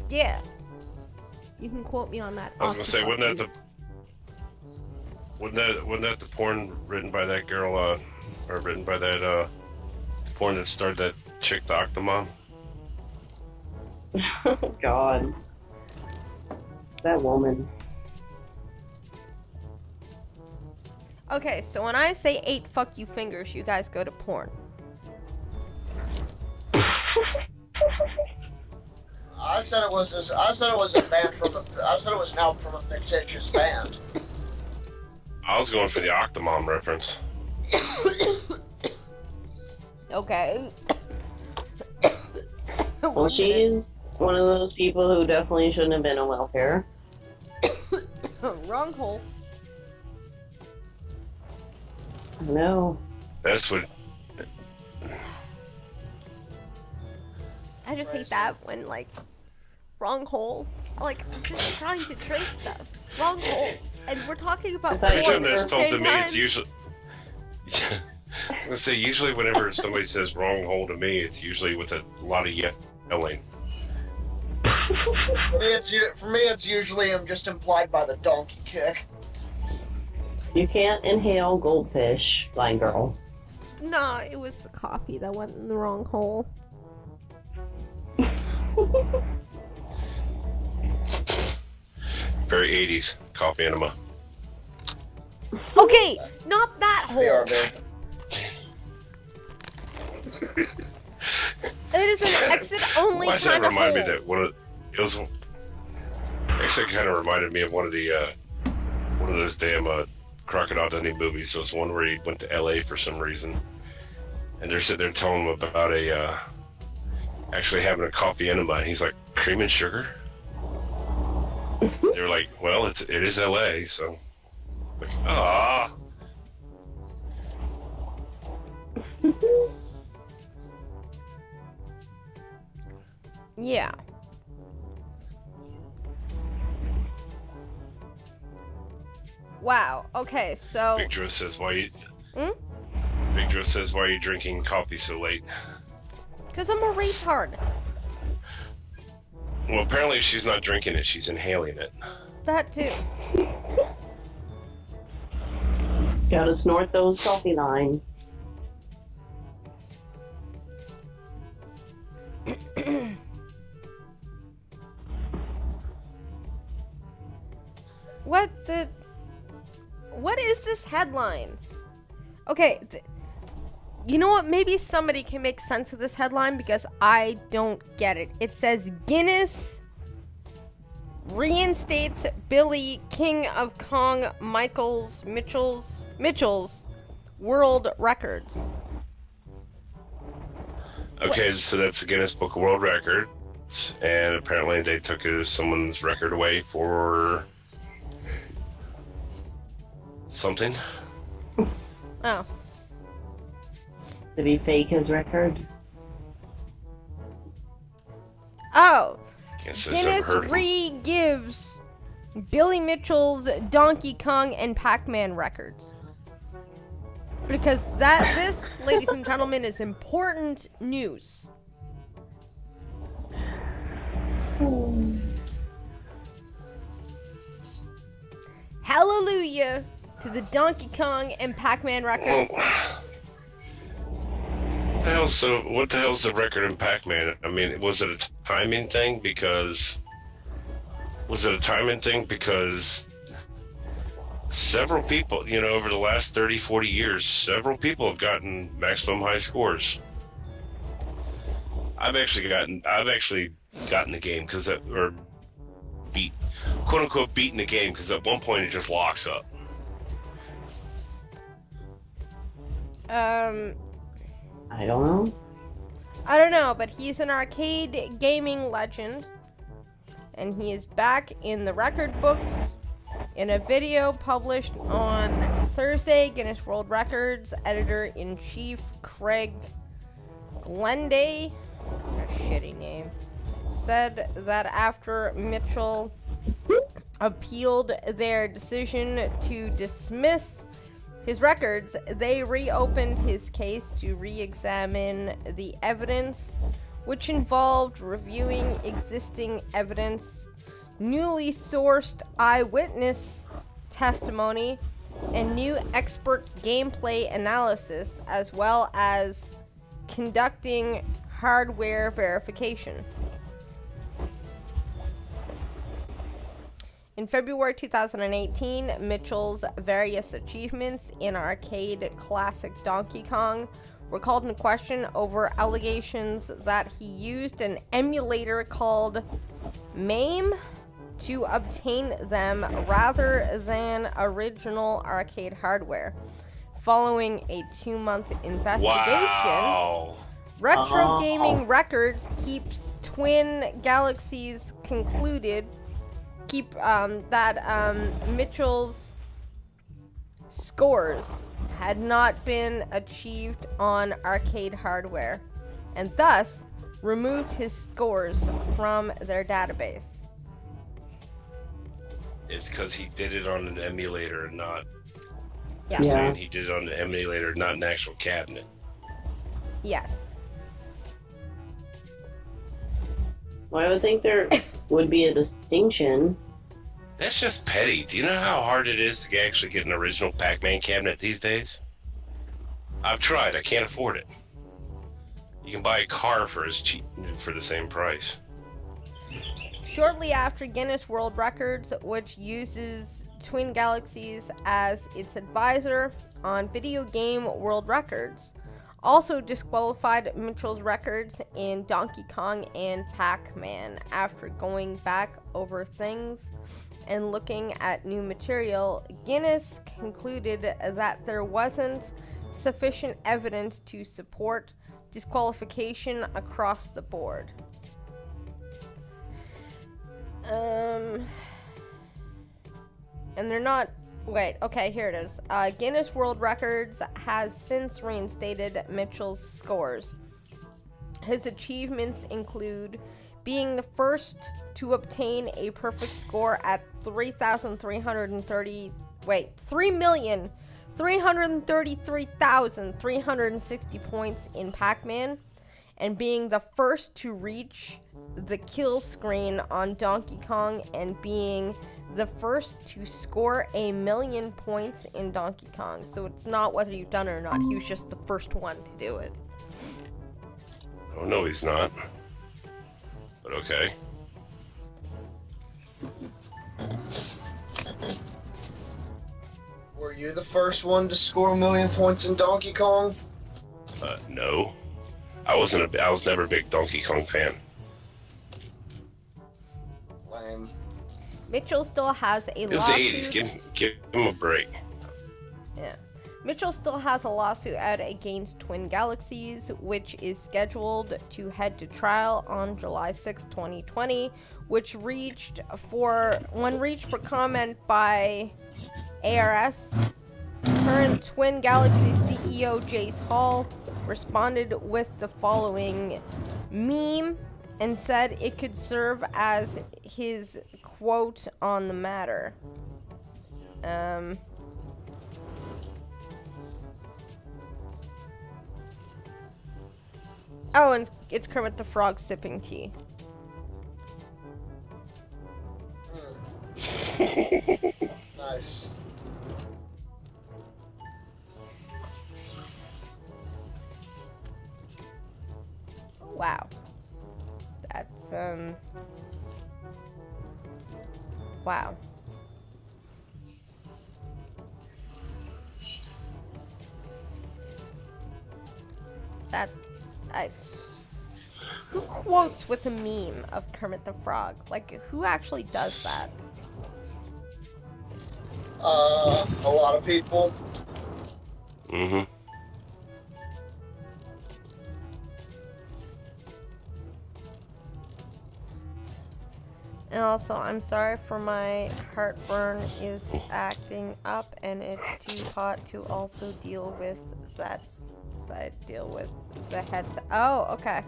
Yeah. You can quote me on that. I was gonna say, Octofuck wasn't you. that the porn written by that girl, or written by that porn that started that chick, the Octomom? God. That woman. Okay, so when I say 8 fuck you fingers, you guys go to porn. I said it was a band from a. I said it was an album from a fictitious band. I was going for the Octomom reference. Okay. Well, she's one of those people who definitely shouldn't have been on welfare. Wrong hole. No. That's what. I just hate that when, like, wrong hole. Like, I'm just trying to trade stuff. Wrong hole. And we're talking about porn Every Every at time the that's told to same me, time. it's usually. I was gonna say, usually whenever somebody says wrong hole to me, it's usually with a lot of yelling. For me, it's usually just implied by the donkey kick. You can't inhale goldfish, blind girl. Nah, it was the coffee that went in the wrong hole. Very 80s coffee enema. Okay, not that hole. BRB. It is an exit-only Why does that kind of remind hole. me that it was actually kind of reminded me of one of those damn Crocodile Dundee movies. So it's one where he went to LA for some reason, and they're sitting there telling him about actually having a coffee enema, and he's like, cream and sugar? They're like, well, it is LA, so like, ah. Yeah. Wow. Okay, so Big Joe says, why you? Hmm? Big Joe says, why are you drinking coffee so late? Because I'm a retard. Well, apparently she's not drinking it. She's inhaling it. That too. Gotta snort those coffee lines. What is this headline? Okay, you know what? Maybe somebody can make sense of this headline because I don't get it. It says Guinness reinstates Billy King of Kong Mitchell's world records. Okay, so that's the Guinness Book of World Records, and apparently they took someone's record away for something. Oh. Did he fake his record? Oh. Can't say I've ever Guinness heard of him. re-gives Billy Mitchell's Donkey Kong and Pac-Man records. Because this, ladies and gentlemen, is important news. Hallelujah to the Donkey Kong and Pac-Man records. What the hell's the record in Pac-Man? I mean, was it a timing thing? Because several people, over the last 30, 40 years, several people have gotten maximum high scores. I've actually gotten the game quote unquote beaten the game because at one point it just locks up. I don't know. I don't know, but he's an arcade gaming legend, and he is back in the record books. In a video published on Thursday, Guinness World Records editor-in-chief Craig Glenday, a shitty name, said that after Mitchell appealed their decision to dismiss his records, they reopened his case to re-examine the evidence, which involved reviewing existing evidence, newly sourced eyewitness testimony, and new expert gameplay analysis, as well as conducting hardware verification. In February 2018, Mitchell's various achievements in arcade classic Donkey Kong were called into question over allegations that he used an emulator called MAME to obtain them rather than original arcade hardware. Following a 2-month investigation, Wow. Retro Gaming Records keeps Twin Galaxies concluded that Mitchell's scores had not been achieved on arcade hardware, and thus removed his scores from their database. It's because he did it on an emulator and not. Yeah. Yeah. Saying he did it on an emulator, not an actual cabinet. Yes. Well, I would think there would be a distinction. That's just petty. Do you know how hard it is to actually get an original Pac-Man cabinet these days? I've tried. I can't afford it. You can buy a car for the same price. Shortly after, Guinness World Records, which uses Twin Galaxies as its advisor on video game world records, also disqualified Mitchell's records in Donkey Kong and Pac-Man after going back over things and looking at new material. Guinness concluded that there wasn't sufficient evidence to support disqualification across the board. And they're not. Wait, okay, here it is. Guinness World Records has since reinstated Mitchell's scores. His achievements include being the first to obtain a perfect score at 3,330. Wait, 333,360 points in Pac-Man, and being the first to reach the kill screen on Donkey Kong, and being the first to score 1,000,000 points in Donkey Kong. So it's not whether you've done it or not, he was just the first one to do it. Oh, no, he's not. But okay. Were you the first one to score 1,000,000 points in Donkey Kong? No. I was never a big Donkey Kong fan. Lame. Mitchell still has a It was the 80s. Give him a break. Yeah. Mitchell still has a lawsuit out against Twin Galaxies, which is scheduled to head to trial on July 6, 2020, which reached for comment by ARS. Current Twin Galaxies CEO Jace Hall responded with the following meme and said it could serve as his quote on the matter. Oh, and it's Kermit the Frog sipping tea. Nice. Wow. That's, wow. Who quotes with a meme of Kermit the Frog? Like, who actually does that? A lot of people. Mm-hmm. And also, I'm sorry for my heartburn is acting up, and it's too hot to also deal with that side. Deal with the headset. Oh, okay.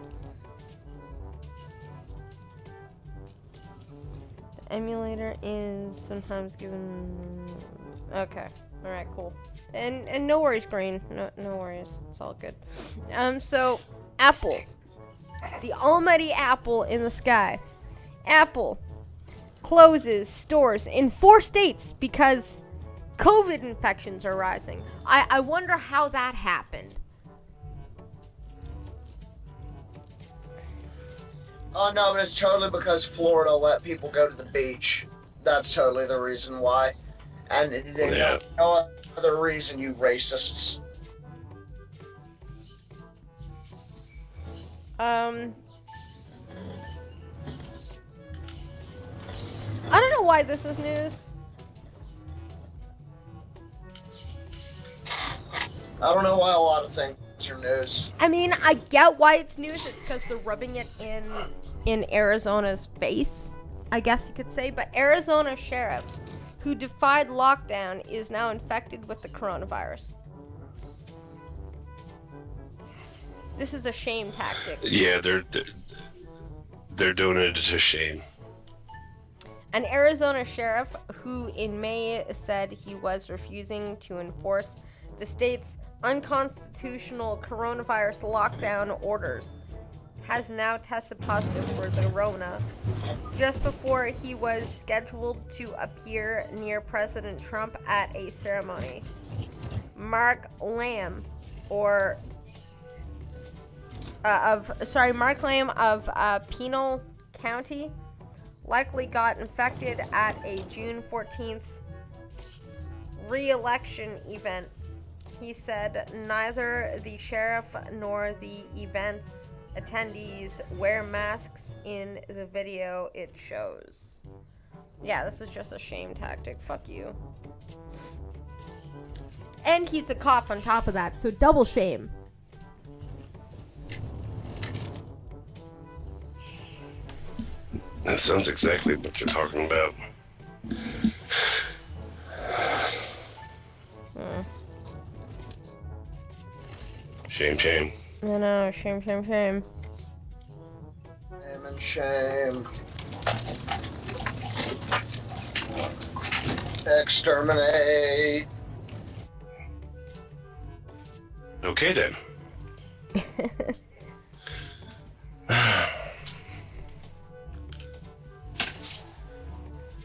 The emulator is sometimes given. Okay. All right. Cool. And no worries, Green. No worries. It's all good. So Apple, the almighty Apple in the sky. Apple closes stores in 4 states because COVID infections are rising. I wonder how that happened. Oh no, but it's totally because Florida let people go to the beach. That's totally the reason why. And Yeah. no other reason, you racists. I don't know why this is news. I don't know why a lot of things are news. I mean, I get why it's news. It's because they're rubbing it in Arizona's face, I guess you could say. But Arizona sheriff, who defied lockdown, is now infected with the coronavirus. This is a shame tactic. Yeah, they're doing it to shame. An Arizona sheriff who in May said he was refusing to enforce the state's unconstitutional coronavirus lockdown orders has now tested positive for the Rona just before he was scheduled to appear near President Trump at a ceremony. Mark Lamb of Pinal County likely got infected at a June 14th re-election event. He said neither the sheriff nor the event's attendees wear masks in the video it shows. Yeah, this is just a shame tactic. Fuck you. And he's a cop on top of that, so double shame. That sounds exactly what you're talking about. Shame, shame. I know, shame, shame, shame. Shame and shame. Exterminate. Okay then.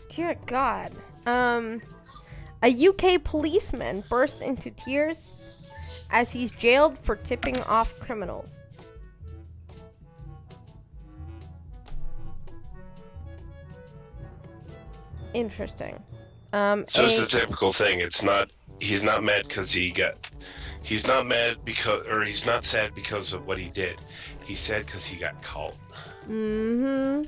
Dear God. A UK policeman bursts into tears as he's jailed for tipping off criminals. Interesting. So it's the typical thing. He's not mad because he's not mad because, or he's not sad because of what he did. He's sad because he got caught. Mm-hmm.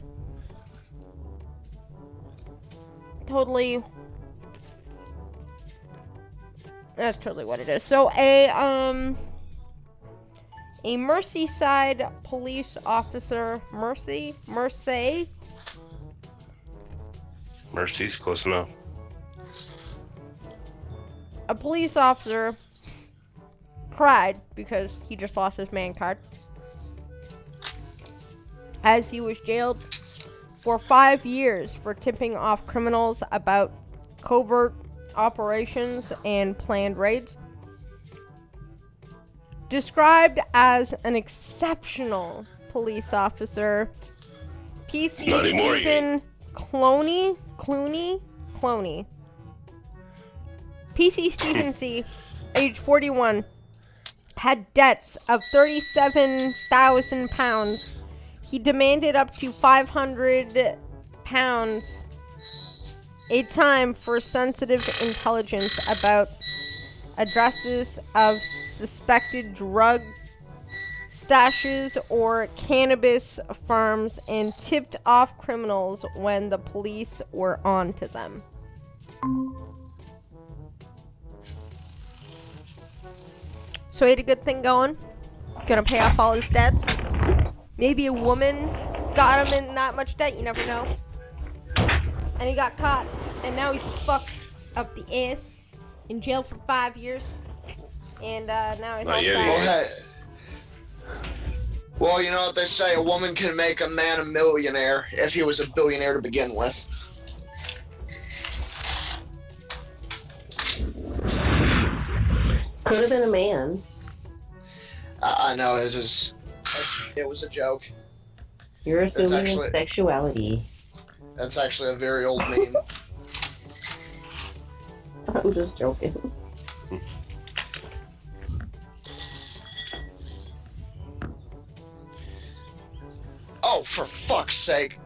Totally. That's totally what it is. So a Merseyside police officer, Mercy's close enough. A police officer cried because he just lost his man card as he was jailed for 5 years for tipping off criminals about covert operations and planned raids. Described as an exceptional police officer, PC Not anymore, Stephen Cloney. PC Stephen C, age 41, had debts of £37,000. He demanded up to £500 a time for sensitive intelligence about addresses of suspected drug stashes or cannabis farms and tipped off criminals when the police were on to them. So he had a good thing going. Gonna pay off all his debts. Maybe a woman got him in that much debt, you never know. And he got caught. And now he's fucked up the ass. In jail for 5 years. And now he's all sad. Well, you know what they say, a woman can make a man a millionaire if he was a billionaire to begin with. Could have been a man. I know, it was a joke. You're assuming actually- his sexuality. That's actually a very old meme. I'm just joking. Oh, for fuck's sake.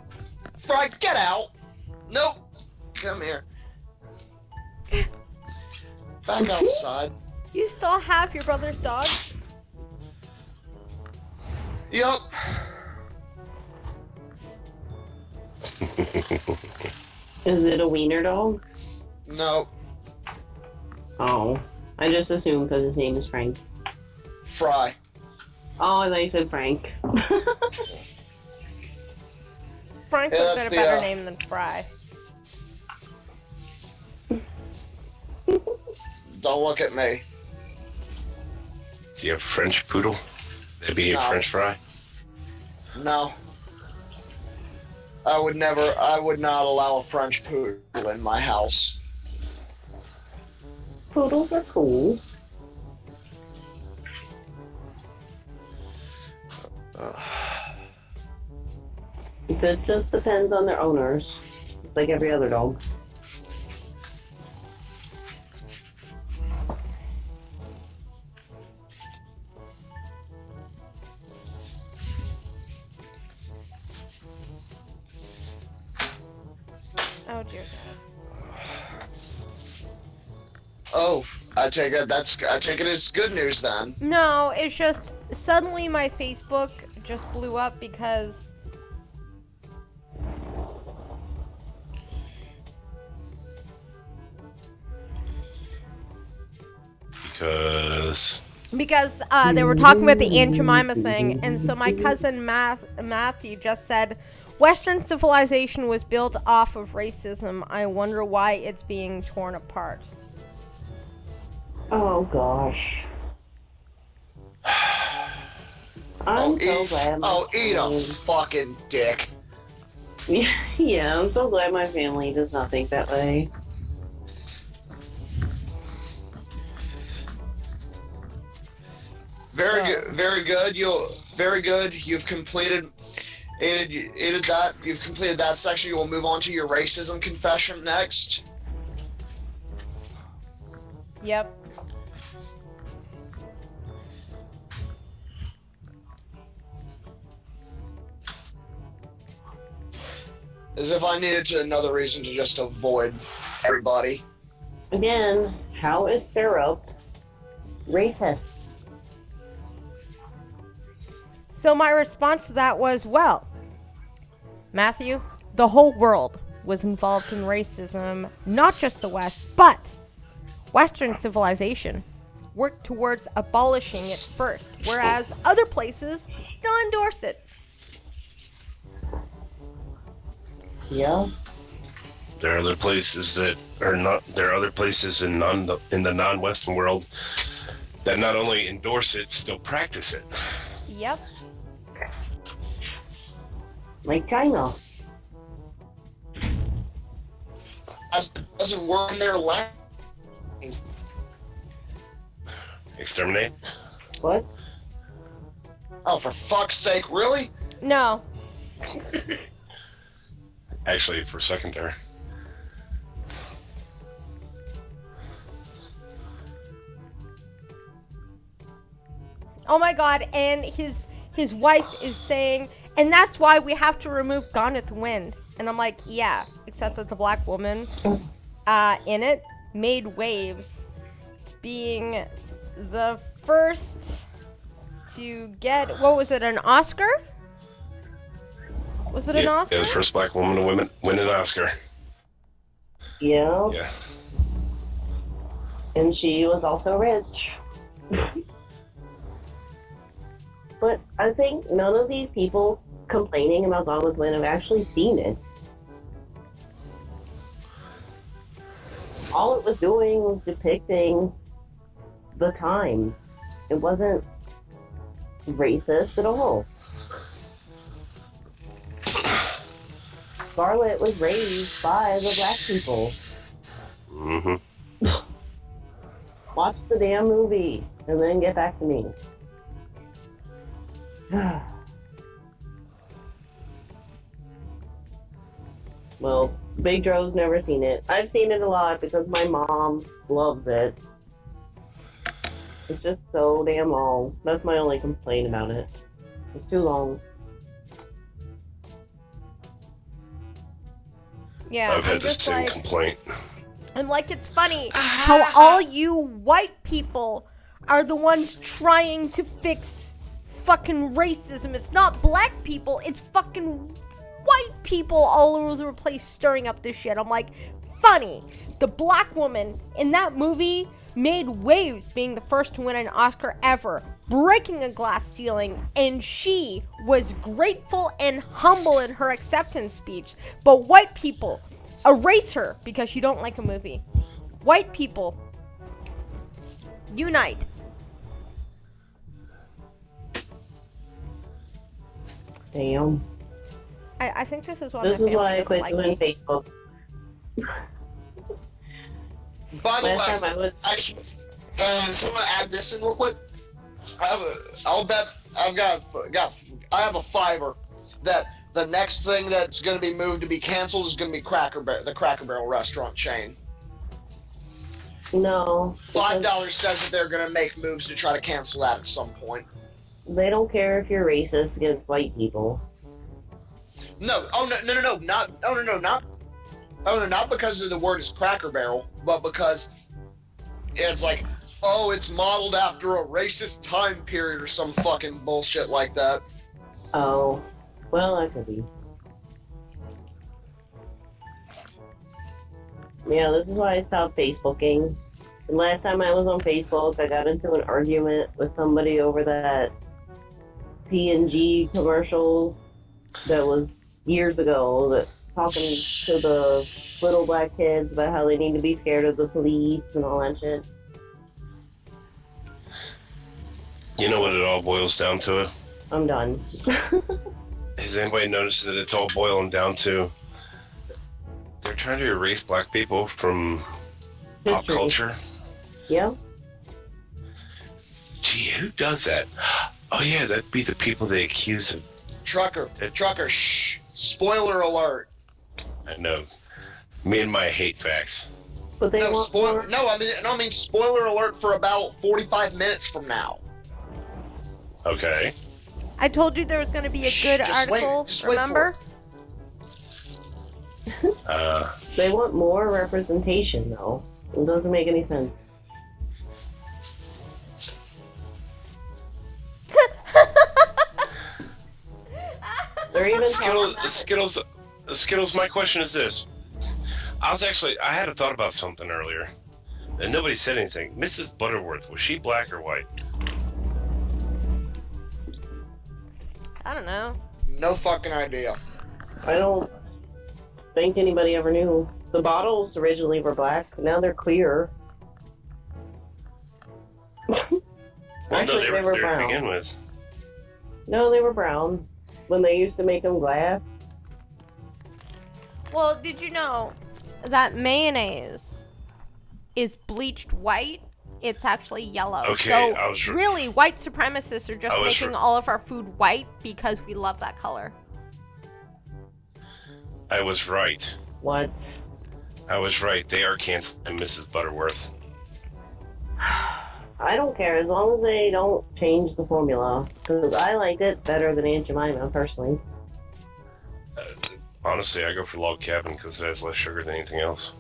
Fry, get out! Nope! Come here. Back outside. You still have your brother's dog? Yup. Is it a wiener dog? Nope. Oh. I just assumed because his name is Frank. Fry. Oh, I thought you said Frank. Frank Yeah, would that's have been the, a better name than Fry. Don't look at me. Do you have French poodle? Maybe a No. French fry? No. I would not allow a French poodle in my house. Poodles are cool. It just depends on their owners. It's like every other dog. Oh dear God. Oh, I take it as good news then. No, it's just suddenly my Facebook just blew up because they were talking about the Aunt Jemima thing, and so my cousin Matthew just said, Western civilization was built off of racism. I wonder why it's being torn apart. Oh gosh. I'm so glad. Eat a fucking dick. Yeah, I'm so glad my family does not think that way. Very So- good. Very good. Very good. You've completed. Aided that. You've completed that section. You will move on to your racism confession next. Yep. As if I needed another reason to just avoid everybody. Again, how is syrup racist? So my response to that was, well, Matthew, the whole world was involved in racism, not just the West, but Western civilization worked towards abolishing it first, whereas other places still endorse it. Yeah. There are other places that are not. There are other places in the non-Western world that not only endorse it, still practice it. Yep. Like China. Doesn't work in their land. Exterminate. What? Oh, for fuck's sake! Really? No. Actually, for a second there. Oh my god, and his wife is saying, and that's why we have to remove Gone with the Wind. And I'm like, yeah, except that the black woman in it made waves, being the first to get, what was it, an Oscar? Was it an Oscar? Yeah, the first black woman to win an Oscar. Yeah. Yeah. And she was also rich. But I think none of these people complaining about Gone with the Wind have actually seen it. All it was doing was depicting the time. It wasn't racist at all. Scarlet was raised by the black people. Mm-hmm. Watch the damn movie and then get back to me. Well, Big Dro's never seen it. I've seen it a lot because my mom loves it. It's just so damn long. That's my only complaint about it. It's too long. Yeah, I've had I'm the just same like, complaint. and like it's funny how all you white people are the ones trying to fix fucking racism. It's not black people, it's fucking white people all over the place stirring up this shit. I'm like, funny. The black woman in that movie made waves being the first to win an Oscar ever, breaking a glass ceiling, and she was grateful and humble in her acceptance speech. But white people erase her because you don't like a movie. White people, unite. Damn. I think this is why This my is family why I doesn't quit like doing me. Facebook. By the Last time I way, was... someone add this in real quick. I'll bet I have a fiver that the next thing that's going to be moved to be canceled is going to be the Cracker Barrel restaurant chain. No. $5 says that they're going to make moves to try to cancel that at some point. They don't care if you're racist against white people. No, not because of the word is Cracker Barrel, but because it's like, oh, it's modeled after a racist time period or some fucking bullshit like that. Oh. Well, that could be. Yeah, this is why I stopped Facebooking. The last time I was on Facebook, I got into an argument with somebody over that P&G commercial that was years ago, that talking to the little black kids about how they need to be scared of the police and all that shit. You know what it all boils down to? I'm done. Has anybody noticed that it's all boiling down to they're trying to erase black people from pop History. culture? Yeah. Gee, who does that? Oh yeah, that'd be the people they accuse of. Trucker, shh. Spoiler alert. I know. Me and my hate facts. But they want more. I mean spoiler alert for about 45 minutes from now. Okay. I told you there was going to be a good article, remember? They want more representation, though. It doesn't make any sense. They're even Skittles, my question is this. I had a thought about something earlier, and nobody said anything. Mrs. Butterworth, was she black or white? I don't know. No fucking idea. I don't think anybody ever knew. The bottles originally were black. Now they're clear. Well, Actually, no, they were brown. to begin with. No, they were brown when they used to make them glass. Well, did you know that mayonnaise is bleached white? It's actually yellow. Okay, so I was really, white supremacists are just making all of our food white because we love that color. I was right. What? I was right. They are canceling Mrs. Butterworth. I don't care as long as they don't change the formula. Because I liked it better than Aunt Jemima, personally. Honestly, I go for Log Cabin because it has less sugar than anything else.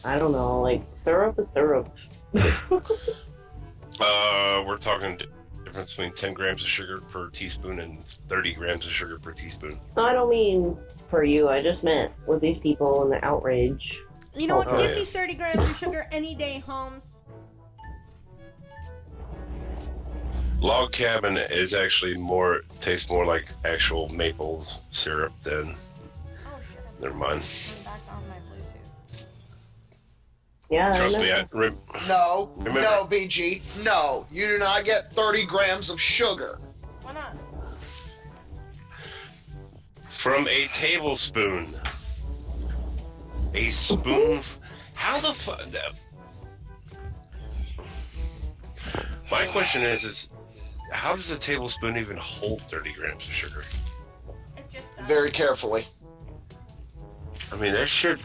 I don't know, like, syrup is syrup. We're talking difference between 10 grams of sugar per teaspoon and 30 grams of sugar per teaspoon. No, I don't mean for you. I just meant with these people and the outrage. You know what? Oh, Give yeah. me 30 grams of sugar any day, Holmes. Log Cabin is actually tastes more like actual maple syrup than. Oh shit! Never mind. I'm back on my Bluetooth. Yeah, Trust I me, know. No, Remember- no, BG, no. You do not get 30 grams of sugar. Why not? From a tablespoon. A spoon. How the fuck? My question is how does a tablespoon even hold 30 grams of sugar? It just does. Very carefully. I mean, that shit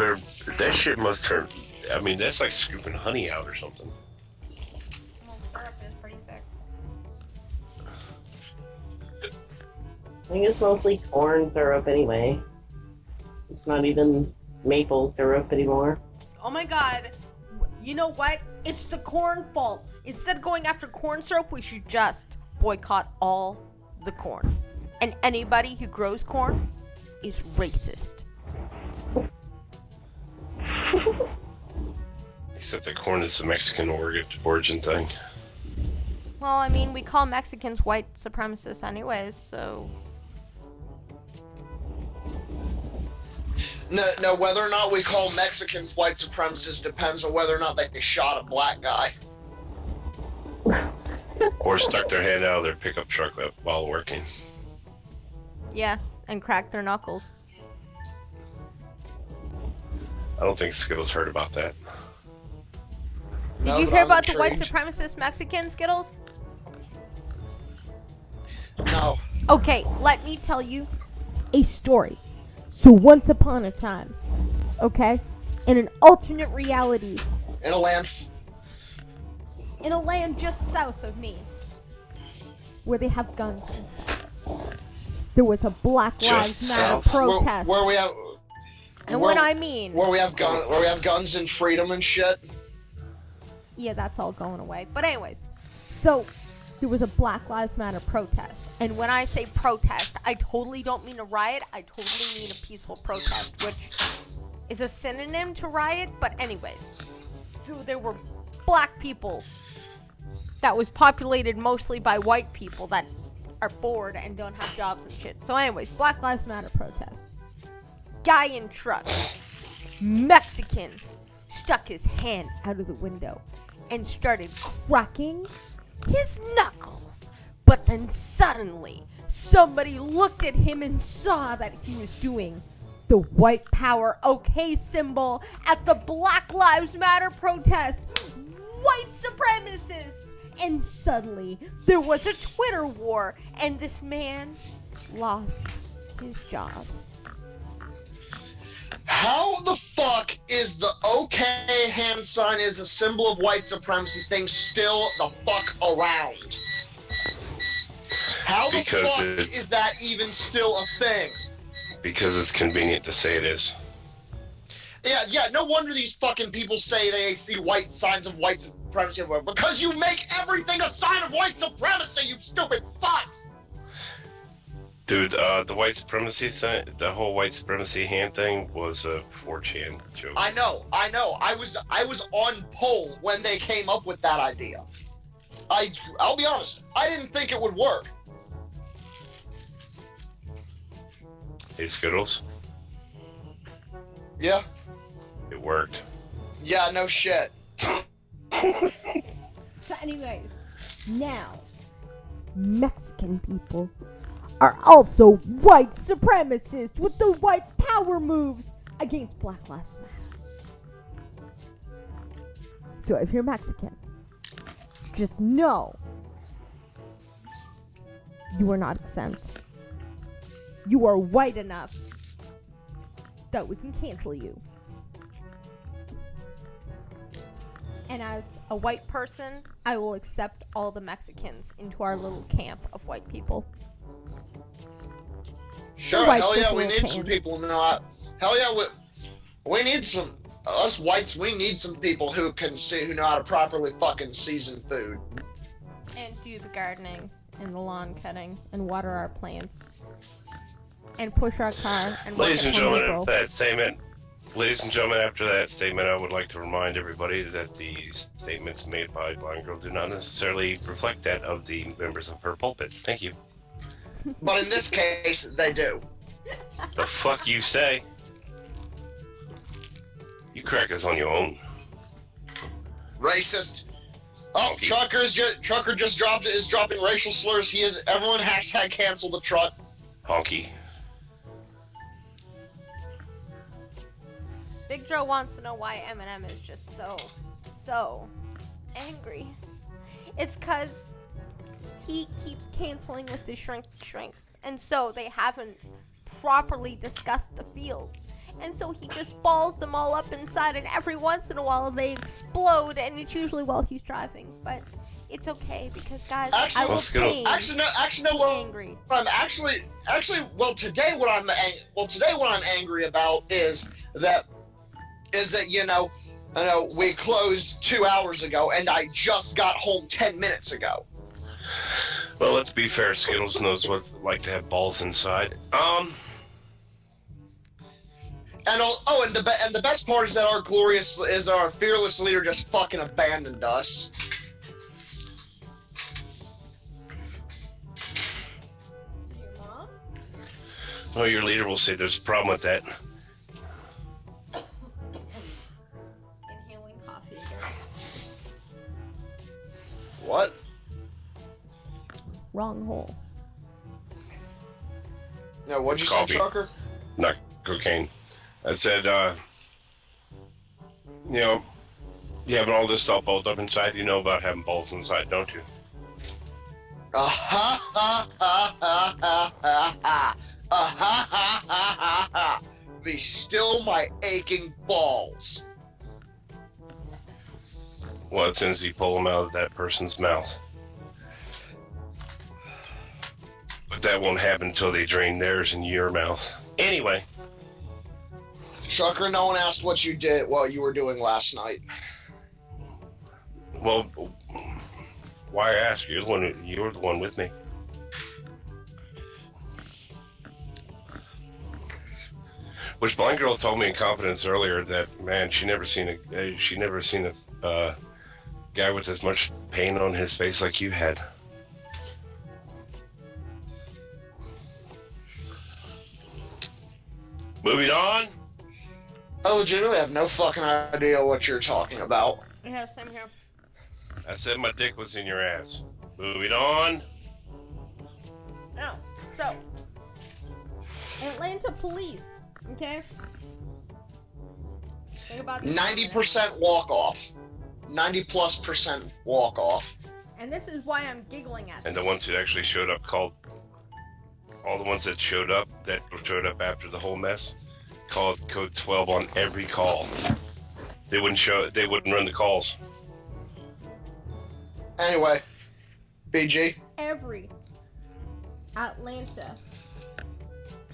must turn. I mean, that's like scooping honey out or something. Well, syrup is pretty thick. I think it's mostly corn syrup anyway. It's not even maple syrup anymore. Oh my god. You know what? It's the corn fault. Instead of going after corn syrup, we should just boycott all the corn. And anybody who grows corn is racist. Except that corn is a Mexican origin thing. Well, I mean, we call Mexicans white supremacists anyways, so... No, whether or not we call Mexicans white supremacists depends on whether or not they shot a black guy. Or stuck their hand out of their pickup truck while working. Yeah, and crack their knuckles. I don't think Skittles heard about that. Did No, you but hear I'm about the white intrigued. supremacist Mexican, Skittles? No. Okay, let me tell you a story. So once upon a time, okay, in an alternate reality, In a land. in a land just south of me, where they have guns and stuff, there was a Black Lives Just Matter south. protest. Where we have. And where- what I mean, Where we have guns and freedom and shit. yeah, that's all going away. But anyways, so there was a Black Lives Matter protest. And when I say protest, I totally don't mean a riot. I totally mean a peaceful protest, which is a synonym to riot. But anyways, so there were black people that was populated mostly by white people that are bored and don't have jobs and shit. So anyways, Black Lives Matter protest. Guy in truck, Mexican, stuck his hand out of the window and started cracking his knuckles. But then suddenly, somebody looked at him and saw that he was doing the white power okay symbol at the Black Lives Matter protest. White supremacists. And suddenly, there was a Twitter war, and this man lost his job. How the fuck is the OK hand sign is a symbol of white supremacy thing still the fuck around? How the fuck is that even still a thing? Because it's convenient to say it is. Yeah, no wonder these fucking people say they see white signs of white supremacy everywhere. Because you make everything a sign of white supremacy, you stupid fucks! Dude, the white supremacy thing, the whole white supremacy hand thing was a 4chan joke. I know. I was on poll when they came up with that idea. I'll be honest, I didn't think it would work. Hey, Skittles. Yeah. It worked. Yeah, no shit. So anyways, now, Mexican people are also white supremacists with the white power moves against Black Lives Matter. So if you're Mexican, just know you are not exempt. You are white enough that we can cancel you. And as a white person, I will accept all the Mexicans into our little camp of white people. Sure, White hell yeah, people we need can. some people not. Hell yeah, we need some. Us whites, we need some people who know how to properly fucking season food. And do the gardening and the lawn cutting and water our plants. And push our car and work Ladies at and Home gentlemen, Depot. after that statement, I would like to remind everybody that the statements made by Blind Girl do not necessarily reflect that of the members of her pulpit. Thank you. But in this case, they do. The fuck you say? You crackers on your own. Racist. Oh, Trucker just is dropping racial slurs. Everyone hashtag cancel the truck. Honky. Big Joe wants to know why Eminem is just so angry. It's because he keeps canceling with the shrinks, and so they haven't properly discussed the fields. And so he just balls them all up inside, and every once in a while they explode, and it's usually while he's driving. But it's okay because, guys, I will change. Actually, no. Angry. I'm actually. Well, today what I'm angry about is that we closed 2 hours ago, and I just got home 10 minutes ago. Well, let's be fair. Skittles knows what it's like to have balls inside. And the best part is that our fearless leader just fucking abandoned us. So your mom? Oh, your leader will say there's a problem with that. Inhaling coffee again. What? Wrong hole. No, what'd you say, Coffee. Trucker? Not cocaine. I said, you having all this stuff balled up inside, you know about having balls inside, don't you? Be still my aching balls. Well, as soon as you pull them out of that person's mouth. But that won't happen until they drain theirs in your mouth. Anyway. Trucker, no one asked what you were doing last night. Well, why ask? You're the one with me. Which Blind Girl told me in confidence earlier that, man, she never seen a guy with as much pain on his face like you had. Moving on. I legitimately have no fucking idea what you're talking about. Yeah, same here. I said my dick was in your ass. Moving on. No. So, Atlanta police Okay? Think about this. 90% walk off. 90+% walk off. And this is why I'm giggling at And this. the ones who actually showed up called, all the ones that showed up after the whole mess, called code 12 on every call. They wouldn't run the calls. Anyway, BG. Every Atlanta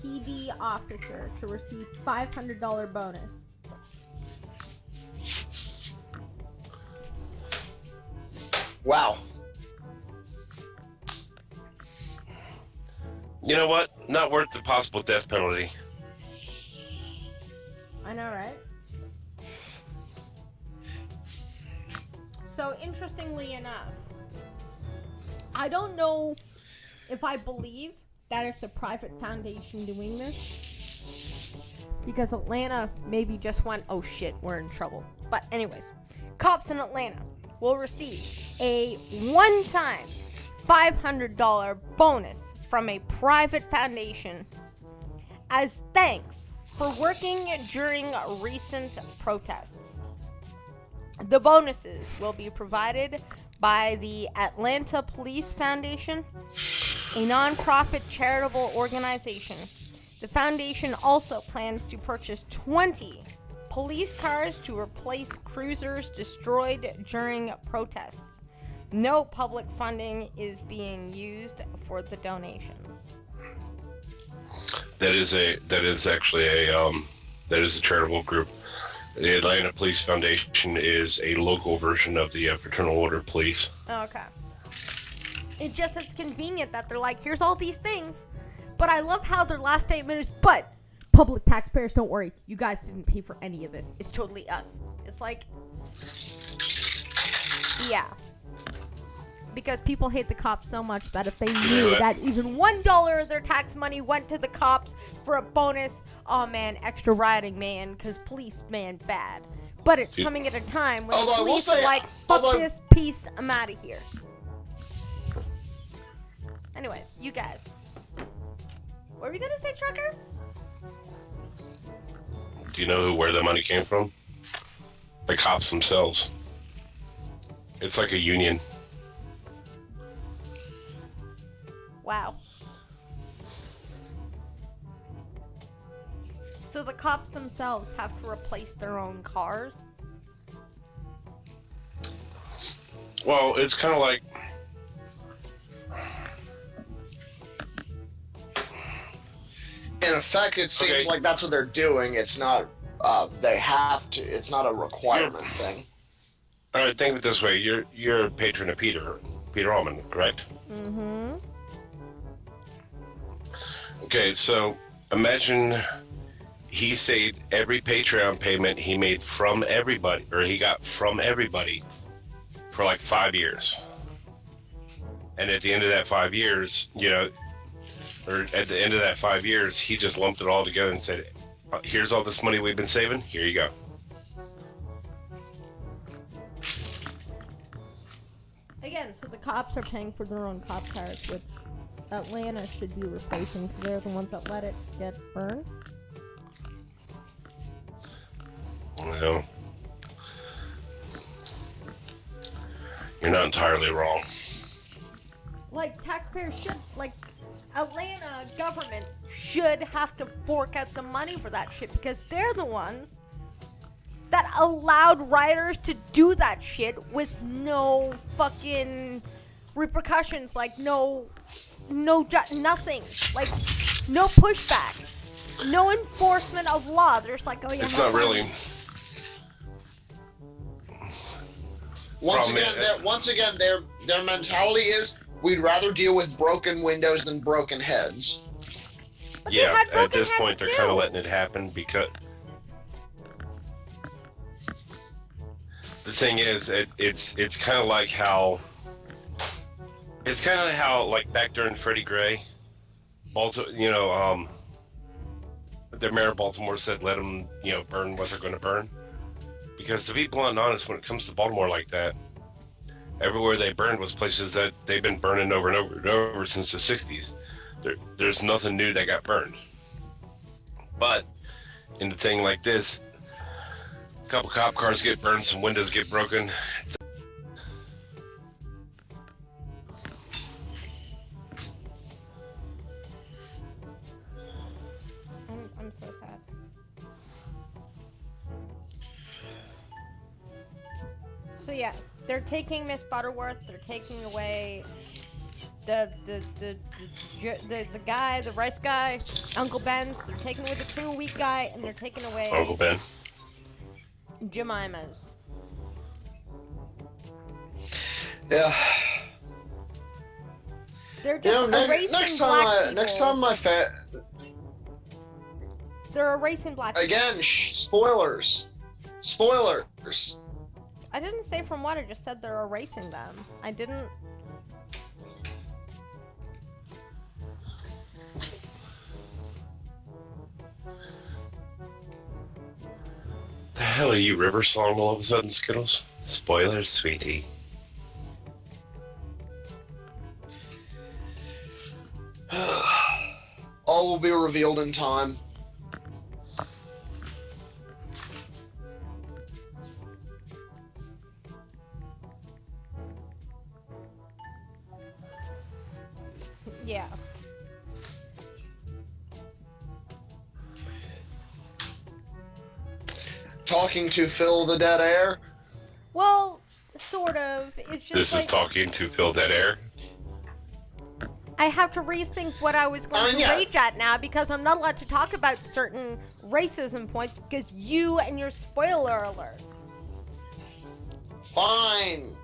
PD officer to receive $500 bonus. Wow. You know what? Not worth the possible death penalty. I know, right? So, interestingly enough, I don't know if I believe that it's a private foundation doing this. Because Atlanta maybe just went, oh shit, we're in trouble. But anyways, cops in Atlanta will receive a one-time $500 bonus from a private foundation as thanks for working during recent protests. The bonuses will be provided by the Atlanta Police Foundation, a non-profit charitable organization. The foundation also plans to purchase 20 police cars to replace cruisers destroyed during protests. No public funding is being used for the donations. That is actually a charitable group. The Atlanta Police Foundation is a local version of the Fraternal Order Police. Okay. It's convenient that they're like, here's all these things. But I love how their last statement is, but public taxpayers, don't worry. You guys didn't pay for any of this. It's totally us. It's like, yeah. Because people hate the cops so much that if they knew that even $1 of their tax money went to the cops for a bonus, oh man, extra rioting, man, because police, man, bad. But it's coming at a time when the police are like, fuck this piece, I'm out of here. Anyways, you guys. What were we gonna say, Trucker? Do you know where the money came from? The cops themselves. It's like a union. Wow. So the cops themselves have to replace their own cars? Well, it's kind of like... In effect, it seems like that's what they're doing. It's not, they have to. It's not a requirement thing. All right, think of it this way. You're a patron of Peter Allman, correct? Mm-hmm. Okay, so imagine he saved every Patreon payment he made from everybody, or he got from everybody for like 5 years. And at the end of that 5 years, or at the end of that 5 years, he just lumped it all together and said, here's all this money we've been saving, here you go. Again, so the cops are paying for their own cop cars, which Atlanta should be replacing because they're the ones that let it get burned. Well, you're not entirely wrong. Like, taxpayers should, like, Atlanta government should have to fork out the money for that shit because they're the ones that allowed rioters to do that shit with no fucking repercussions, like nothing, like no pushback, no enforcement of law. They're just like, oh yeah, It's not really. Once again, their mentality is we'd rather deal with broken windows than broken heads. But Yeah, they had at this broken point, heads they're kind of too. letting it happen because the thing is, it's kind of like how like back during Freddie Gray, the mayor of Baltimore said let them burn what they're going to burn, because to be blunt and honest, when it comes to Baltimore like that, everywhere they burned was places that they've been burning over and over and over since the 60s. There's nothing new that got burned. But in a thing like this. A couple cop cars get burned, some windows get broken. I'm so sad. So yeah, they're taking Miss Butterworth. They're taking away the guy, the rice guy, Uncle Ben's. They're taking away the true weak guy, and they're taking away Uncle Ben. Jemima's. Yeah. They're just erasing black people. next time They're erasing black people. again, spoilers. Spoilers. I didn't say from what, I just said they're erasing them. I didn't... The hell are you, River Song, all of a sudden, Skittles? Spoilers, sweetie. All will be revealed in time. Yeah. Talking to fill the dead air. Well, sort of. It's just This like, is talking to fill that air. I have to rethink what I was going to yeah. rage at now because I'm not allowed to talk about certain racism points because you and your spoiler alert. Fine.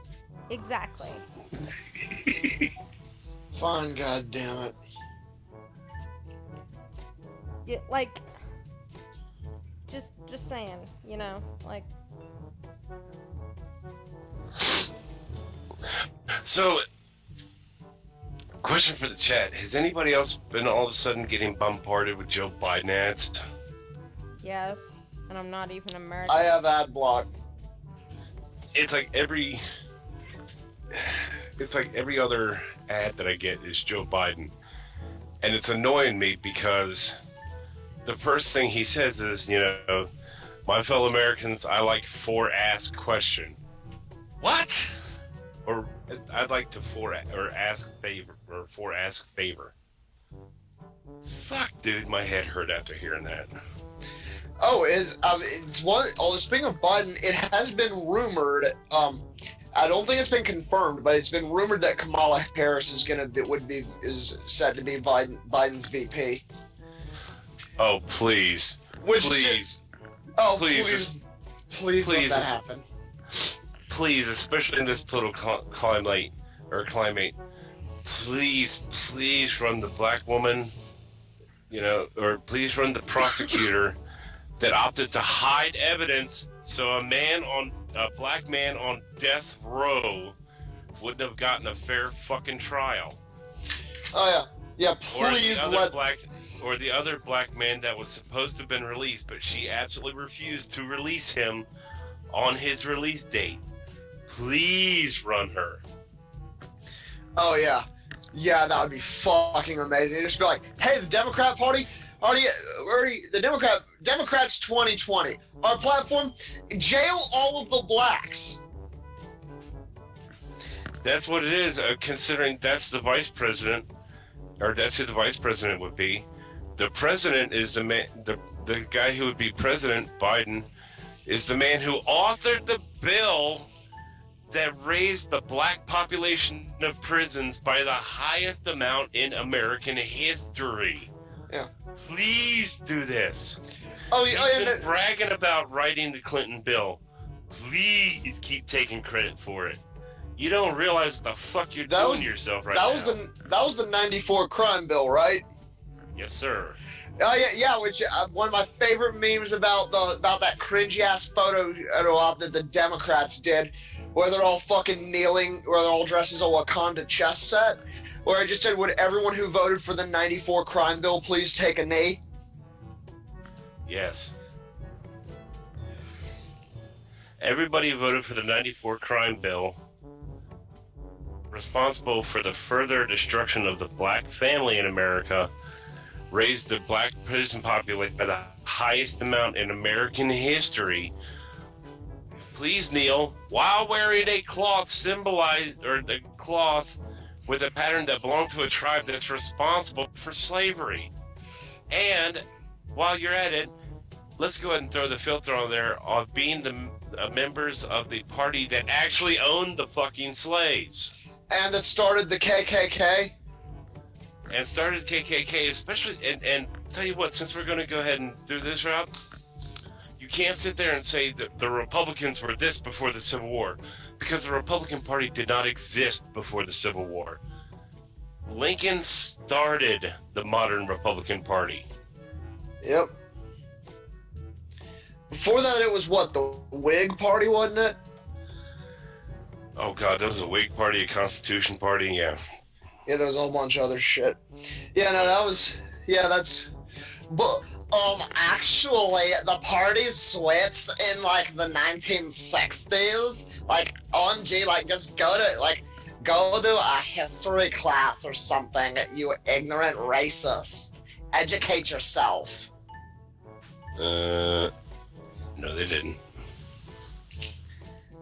Exactly. Fine, god damn it. Like, just saying, you know, like. So, question for the chat. Has anybody else been all of a sudden getting bombarded with Joe Biden ads? Yes, and I'm not even American. I have ad block. It's like every other ad that I get is Joe Biden. And it's annoying me because the first thing he says is, you know, my fellow Americans, I like for ask question. What? Or I'd like to ask favor. Fuck, dude, my head hurt after hearing that. Oh, it's one. Oh, speaking of Biden, it has been rumored. I don't think it's been confirmed, but it's been rumored that Kamala Harris is set to be Biden's VP. Oh, please, please, Oh, please, please let that happen. Please, especially in this political climate, please run the black woman, you know, or please run the prosecutor that opted to hide evidence so a black man on death row wouldn't have gotten a fair fucking trial. Oh yeah, please or the other black man that was supposed to have been released, but she absolutely refused to release him on his release date. Please run her. Oh yeah, that would be fucking amazing. Just be like, hey, the Democrat Party, the Democrats 2020. Our platform: jail all of the blacks. That's what it is. Considering that's the vice president, or that's who the vice president would be. The president is the man. The guy who would be president, Biden, is the man who authored the bill that raised the black population of prisons by the highest amount in American history. Yeah. Please do this. Oh You've yeah. been bragging about writing the Clinton bill. Please keep taking credit for it. You don't realize what the fuck you're doing to yourself right now. That was the '94 crime bill, right? Yes, sir. Oh yeah. Which one of my favorite memes about that cringy ass photo that the Democrats did, where they're all fucking kneeling, where they're all dressed as a Wakanda chess set, where I just said, would everyone who voted for the '94 crime bill please take a knee? Yes. Everybody who voted for the '94 crime bill, responsible for the further destruction of the black family in America, raised the black prison population by the highest amount in American history. Please kneel while wearing a cloth the cloth with a pattern that belonged to a tribe that's responsible for slavery. And while you're at it, let's go ahead and throw the filter on there of being the members of the party that actually owned the fucking slaves. And that started the KKK. And started KKK, especially, and tell you what, since we're going to go ahead and do this route, you can't sit there and say that the Republicans were this before the Civil War, because the Republican Party did not exist before the Civil War. Lincoln started the modern Republican Party. Yep. Before that, it was what, the Whig Party, wasn't it? Oh god, there was a Whig Party, a Constitution Party, yeah. Yeah, there was a whole bunch of other shit. Yeah, no, that's... But, actually, the party switched in, like, the 1960s. Like, OMG, like, just go to a history class or something, you ignorant racist. Educate yourself. No, they didn't.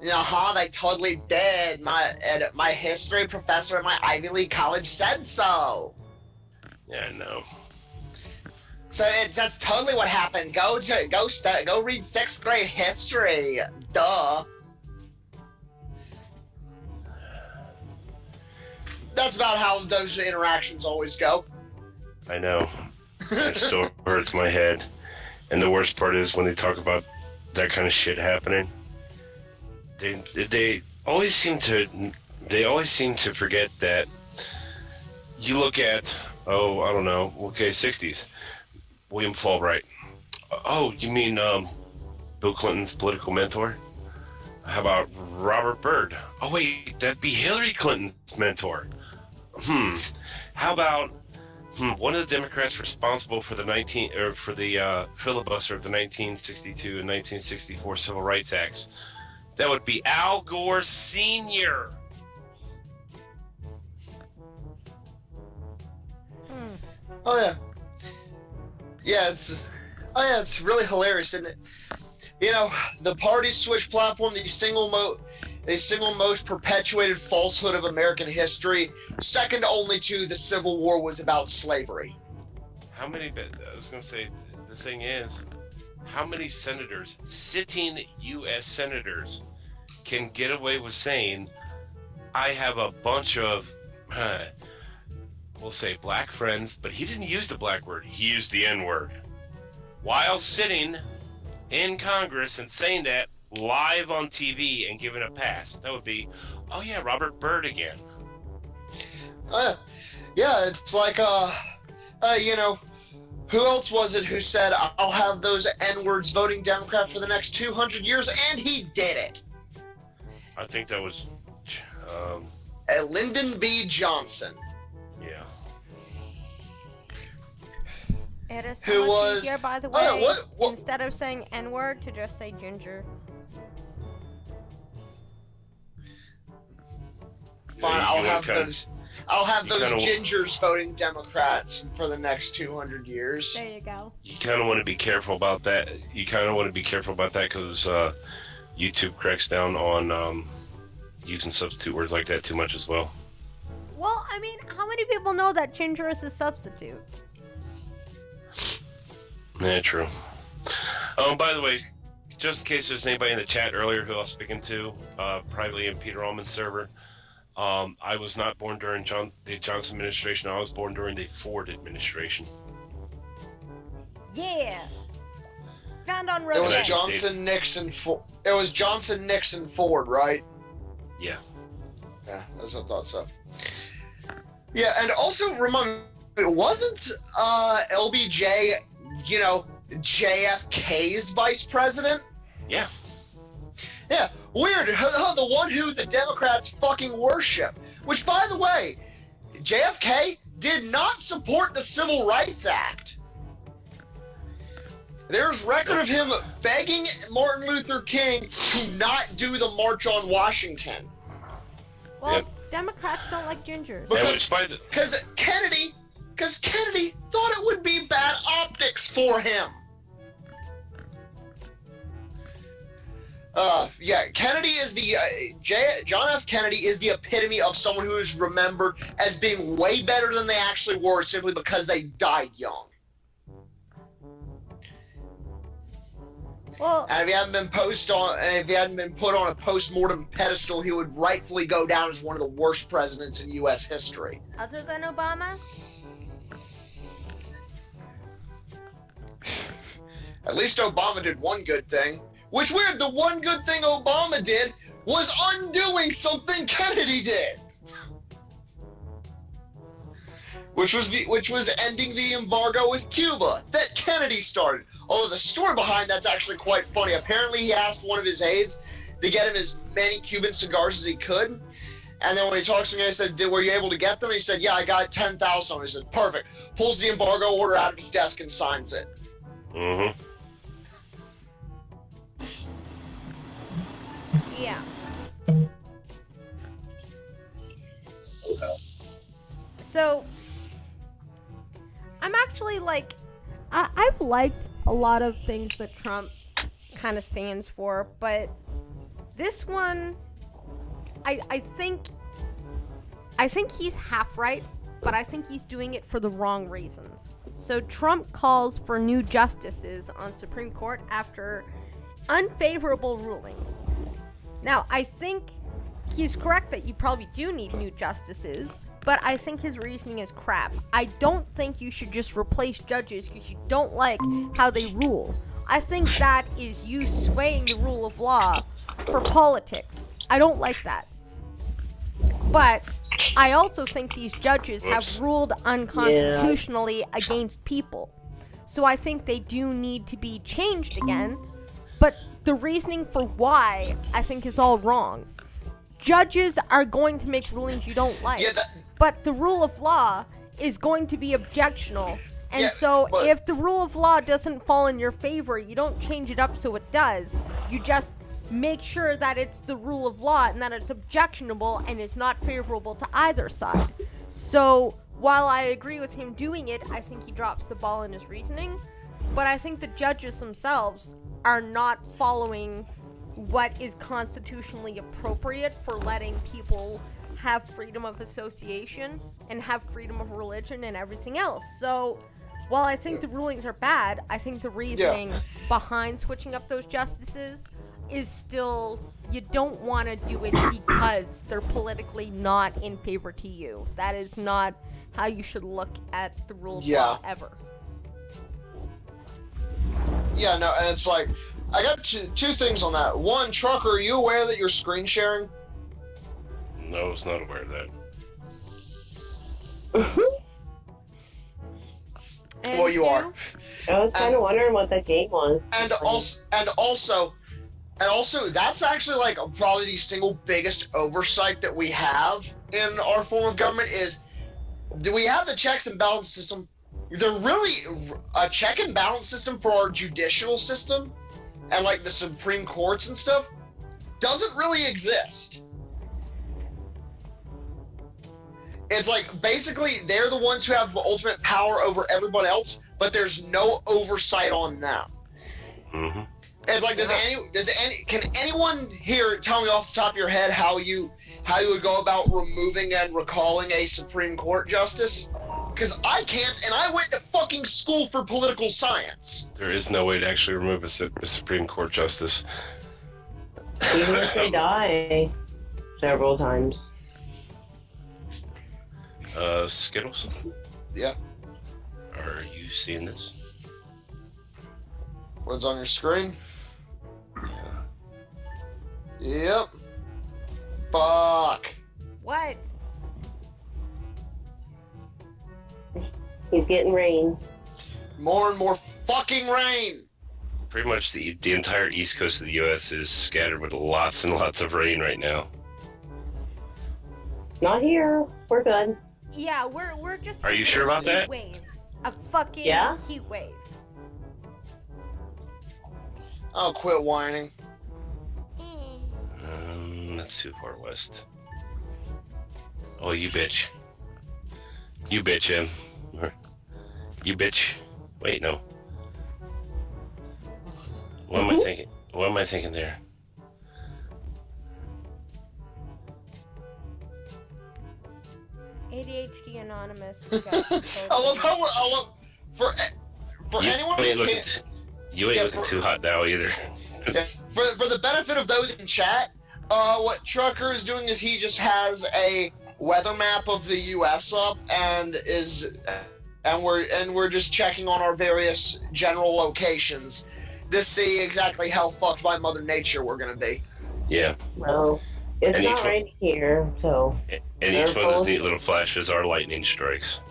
They totally did. My history professor at my Ivy League college said so. Yeah, no. So that's totally what happened. Go read 6th grade history. Duh. That's about how those interactions always go. I know. It still hurts my head. And the worst part is when they talk about that kind of shit happening, they always seem to forget that you look at, oh, I don't know, okay, 60s. William Fulbright. Oh, you mean Bill Clinton's political mentor? How about Robert Byrd? Oh wait, that'd be Hillary Clinton's mentor. How about one of the Democrats responsible for the filibuster of the 1962 and 1964 Civil Rights Acts? That would be Al Gore Sr. Oh yeah. Yeah, it's really hilarious, isn't it? The party switch platform, the single most perpetuated falsehood of American history, second only to the Civil War, was about slavery. I was going to say, the thing is, how many senators, sitting U.S. senators, can get away with saying, I have a bunch of, we'll say black friends, but he didn't use the black word, he used the N-word. While sitting in Congress and saying that live on TV and giving a pass. That would be, oh yeah, Robert Byrd again. Yeah, it's like, who else was it who said, I'll have those N-words voting Democrat for the next 200 years, and he did it. I think that was, Lyndon B. Johnson. Yeah. It is so much easier, by the way, what? instead of saying N-word, to just say ginger. Fine, I'll have those gingers voting Democrats for the next 200 years. There you go. You kind of want to be careful about that. Because YouTube cracks down on using substitute words like that too much as well. Well, I mean, how many people know that ginger is a substitute? Yeah, true. By the way, just in case there's anybody in the chat earlier who I was speaking to, privately in Peter Allman's server, I was not born during the Johnson administration. I was born during the Ford administration. Yeah. Found on road. It was Johnson, Nixon, It was Johnson, Nixon, Ford, right? Yeah. Yeah, that's what I thought so. Yeah, and also remind me, wasn't LBJ, JFK's vice president? Yeah. Yeah, weird. The one who the Democrats fucking worship. Which, by the way, JFK did not support the Civil Rights Act. There's record of him begging Martin Luther King to not do the March on Washington. Well, Democrats don't like gingers. Because Kennedy thought it would be politics for him. Kennedy is the John F. Kennedy is the epitome of someone who is remembered as being way better than they actually were simply because they died young. Well, And if he hadn't been put on a post-mortem pedestal, he would rightfully go down as one of the worst presidents in U.S. history. other than Obama? At least Obama did one good thing. Which weird, the one good thing Obama did was undoing something Kennedy did. Which was ending the embargo with Cuba that Kennedy started. Although the story behind that's actually quite funny. Apparently he asked one of his aides to get him as many Cuban cigars as he could. And then when he talks to me, I said, were you able to get them? He said, yeah, I got 10,000. He said, perfect. Pulls the embargo order out of his desk and signs it. Mm-hmm. Yeah. So, I'm actually like, I've liked a lot of things that Trump kind of stands for, but this one, I think he's half right, but I think he's doing it for the wrong reasons. So Trump calls for new justices on Supreme Court after unfavorable rulings. Now, I think he's correct that you probably do need new justices, but I think his reasoning is crap. I don't think you should just replace judges because you don't like how they rule. I think that is you swaying the rule of law for politics. I don't like that. But I also think these judges have ruled unconstitutionally against people. So I think they do need to be changed again. But the reasoning for why, I think, is all wrong. Judges are going to make rulings you don't like. But the rule of law is going to be objectional. And if the rule of law doesn't fall in your favor, you don't change it up so it does. You just make sure that it's the rule of law and that it's objectionable and is not favorable to either side. So while I agree with him doing it, I think he drops the ball in his reasoning. But I think the judges themselves are not following what is constitutionally appropriate for letting people have freedom of association and have freedom of religion and everything else. So while I think the rulings are bad, I think the reasoning behind switching up those justices is still, you don't want to do it because they're politically not in favor to you. That is not how you should look at the rule of law ever. Yeah, no, and it's like, I got two things on that. One, Trucker, are you aware that you're screen sharing? No, I was not aware of that. Well, you are. I was kind of wondering what that game was. And also, that's actually like probably the single biggest oversight that we have in our form of government is, do we have the checks and balance system? They're really a check and balance system for our judicial system and like the Supreme Courts and stuff doesn't really exist. It's like basically they're the ones who have ultimate power over everyone else, but there's no oversight on them. Mm-hmm. It's like, can anyone here tell me off the top of your head how you would go about removing and recalling a Supreme Court justice? Because I can't, and I went to fucking school for political science. There is no way to actually remove a Supreme Court justice. Even if they die several times. Skittles? Yeah. Are you seeing this? What's on your screen? Yeah. Yep. Fuck. What? He's getting rain. More and more fucking rain. Pretty much the entire east coast of the U.S. is scattered with lots and lots of rain right now. Not here. We're good. Yeah, we're just. Are you sure about that? Wave. A fucking heat wave. Oh, quit whining. That's too far west. Oh, you bitch. You bitch, Em. You bitch. Wait, no. What am I thinking? What am I thinking there? ADHD Anonymous. I love for You anyone ain't who looking. can't. You ain't Yeah, looking for- too hot now either. Yeah. For the benefit of those in chat, what Trucker is doing is he just has a weather map of the U.S. up and we're just checking on our various general locations to see exactly how fucked by Mother Nature we're gonna be. Yeah. Well, it's And not each one- raining here, so And each one of those neat little flashes are lightning strikes.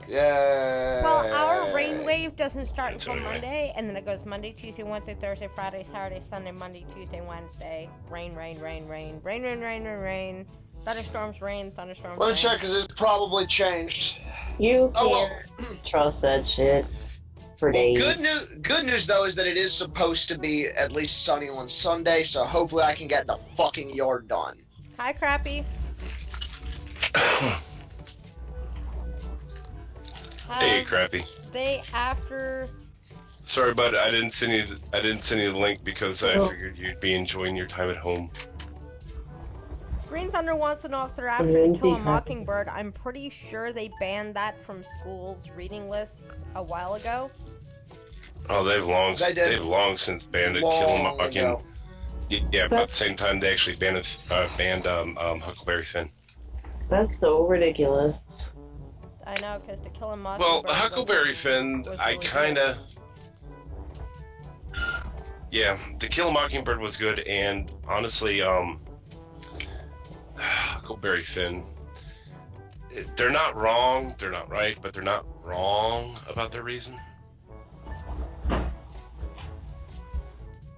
Yeah. Well, our rain wave doesn't start That's until anyway. Monday, and then it goes Monday, Tuesday, Wednesday, Thursday, Friday, Saturday, Sunday, Monday, Tuesday, Wednesday. Rain, rain, rain, rain, rain, rain, rain, rain, rain. Thunderstorms, rain, thunderstorms. Let me rain. check because it's probably changed. you Oh, can't well. trust that shit for Well, days. good news though is that it is supposed to be at least sunny on Sunday, so hopefully I can get the fucking yard done. Hi, Crappy. Hey, Crappy. They after. Sorry, bud. I didn't send you. I didn't send you the link because I Oh. figured you'd be enjoying your time at home. Green Thunder wants to know if they're after To Kill a Mockingbird. I'm pretty sure they banned that from schools' reading lists a while ago. Oh, they've long since banned it. Kill 'em Long Mocking. ago. Yeah, about the same time they actually banned Huckleberry Finn. That's so ridiculous. I know, because To Kill a Mockingbird. Well, was- Huckleberry Finn, was I really good. kind of. Yeah, To Kill a Mockingbird was good, and honestly, Huckleberry Finn. They're not wrong, they're not right, but they're not wrong about their reason.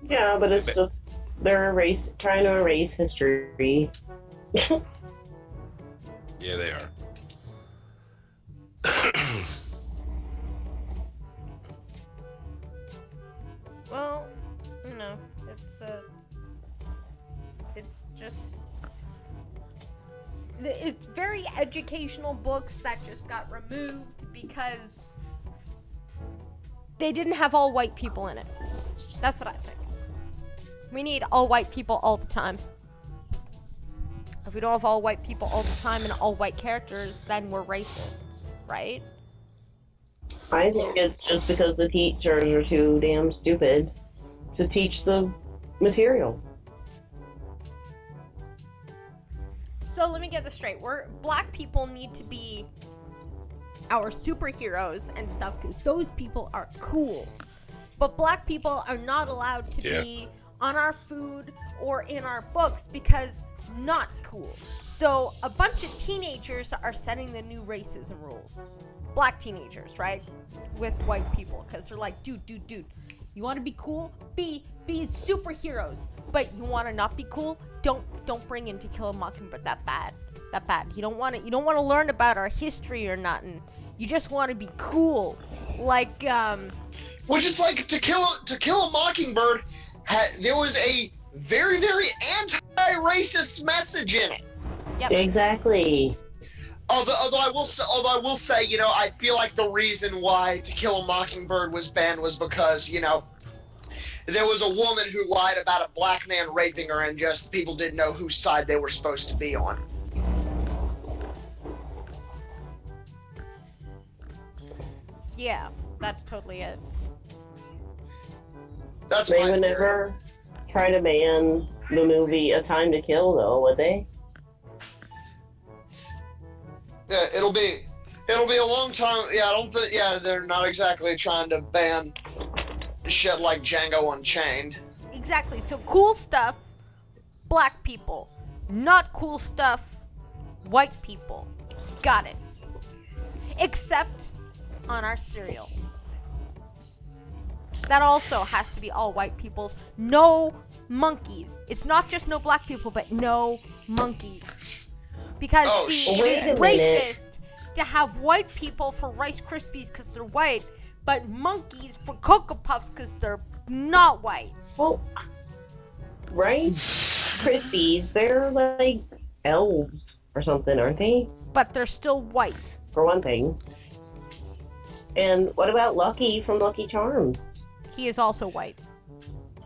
Yeah, but it's just they're trying to erase history. Yeah, they are. Well, it's just. It's very educational books that just got removed because they didn't have all white people in it. That's what I think. We need all white people all the time. If we don't have all white people all the time and all white characters, then we're racists, right? I think it's just because the teachers are too damn stupid to teach the material. So let me get this straight. Black people need to be our superheroes and stuff because those people are cool. But black people are not allowed to be on our food or in our books because not cool. So a bunch of teenagers are setting the new racism rules. Black teenagers, right? With white people because they're like, dude, you want to be cool? Be superheroes. But you want to not be cool? Don't bring in To Kill a Mockingbird that bad. You don't want to learn about our history or nothing. You just want to be cool. Like Which is like To Kill a Mockingbird. There was a very, very anti-racist message in it. Yep. Exactly. Although I will say, you know, I feel like the reason why To Kill a Mockingbird was banned was because, you know, there was a woman who lied about a black man raping her, and just people didn't know whose side they were supposed to be on. Yeah, that's totally it. That's They my would theory. never try to ban the movie A Time to Kill, though, would they? Yeah, it'll be a long time. Yeah, I don't think. Yeah, they're not exactly trying to ban shit like Django Unchained. Exactly. So cool stuff, black people. Not cool stuff, white people. Got it. Except on our cereal. That also has to be all white people's. No monkeys. It's not just no black people, but no monkeys. Because, Oh, see, wait it is a minute. racist to have white people for Rice Krispies because they're white, but monkeys for Cocoa Puffs because they're not white. Well, right? Krispies, they're like elves or something, aren't they? But they're still white. For one thing. And what about Lucky from Lucky Charms? he is also white.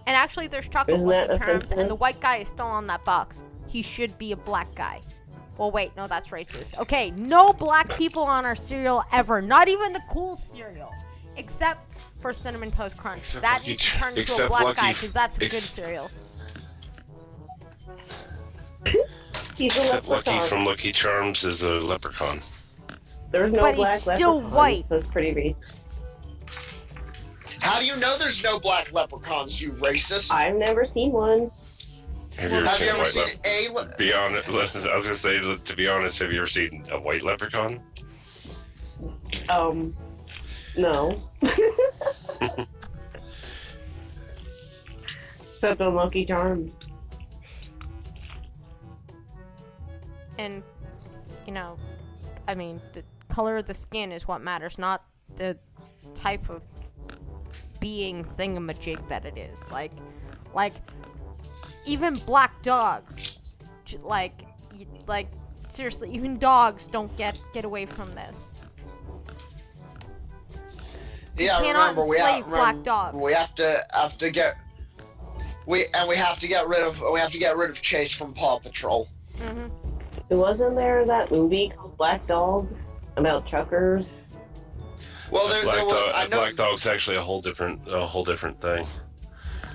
And actually, there's chocolate Isn't that Lucky Charms, offensive? and the white guy is still on that box. He should be a black guy. Well, wait, no, that's racist. Okay, no black people on our cereal ever. Not even the cool cereal. Except for Cinnamon Toast Crunch. Except That Lucky needs to Ch- turn into a except black Lucky guy, F- because that's a good ex- cereal. He's a Except Lucky leprechaun. from Lucky Charms is a leprechaun. There's no But he's black still leprechaun. white. That's pretty racist. How do you know there's no black leprechauns, you racist? I've never seen one. Have you ever Have seen you a ever white seen leprechaun? Be honest, I was gonna say, to be honest, have you ever seen a white leprechaun? No. Except on Lucky Charms. And, you know, I mean, the color of the skin is what matters, not the type of being thingamajig that it is. Like, even black dogs, like, seriously, even dogs don't get away from this. Yeah, cannot remember enslave black dogs. we have to get rid of Chase from Paw Patrol. Hmm. Wasn't there that movie called Black Dog about truckers? Well, there was. I know. Black Dog's actually a whole different thing.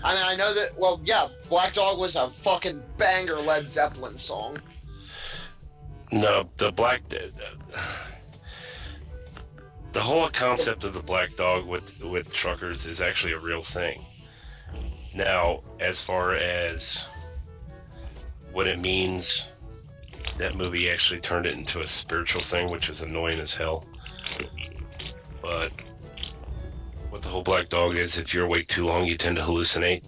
I mean, I know that. Well, yeah, Black Dog was a fucking banger Led Zeppelin song. No, the whole concept of the black dog with truckers is actually a real thing. Now, as far as what it means, that movie actually turned it into a spiritual thing, which is annoying as hell. But what the whole black dog is, if you're awake too long, you tend to hallucinate.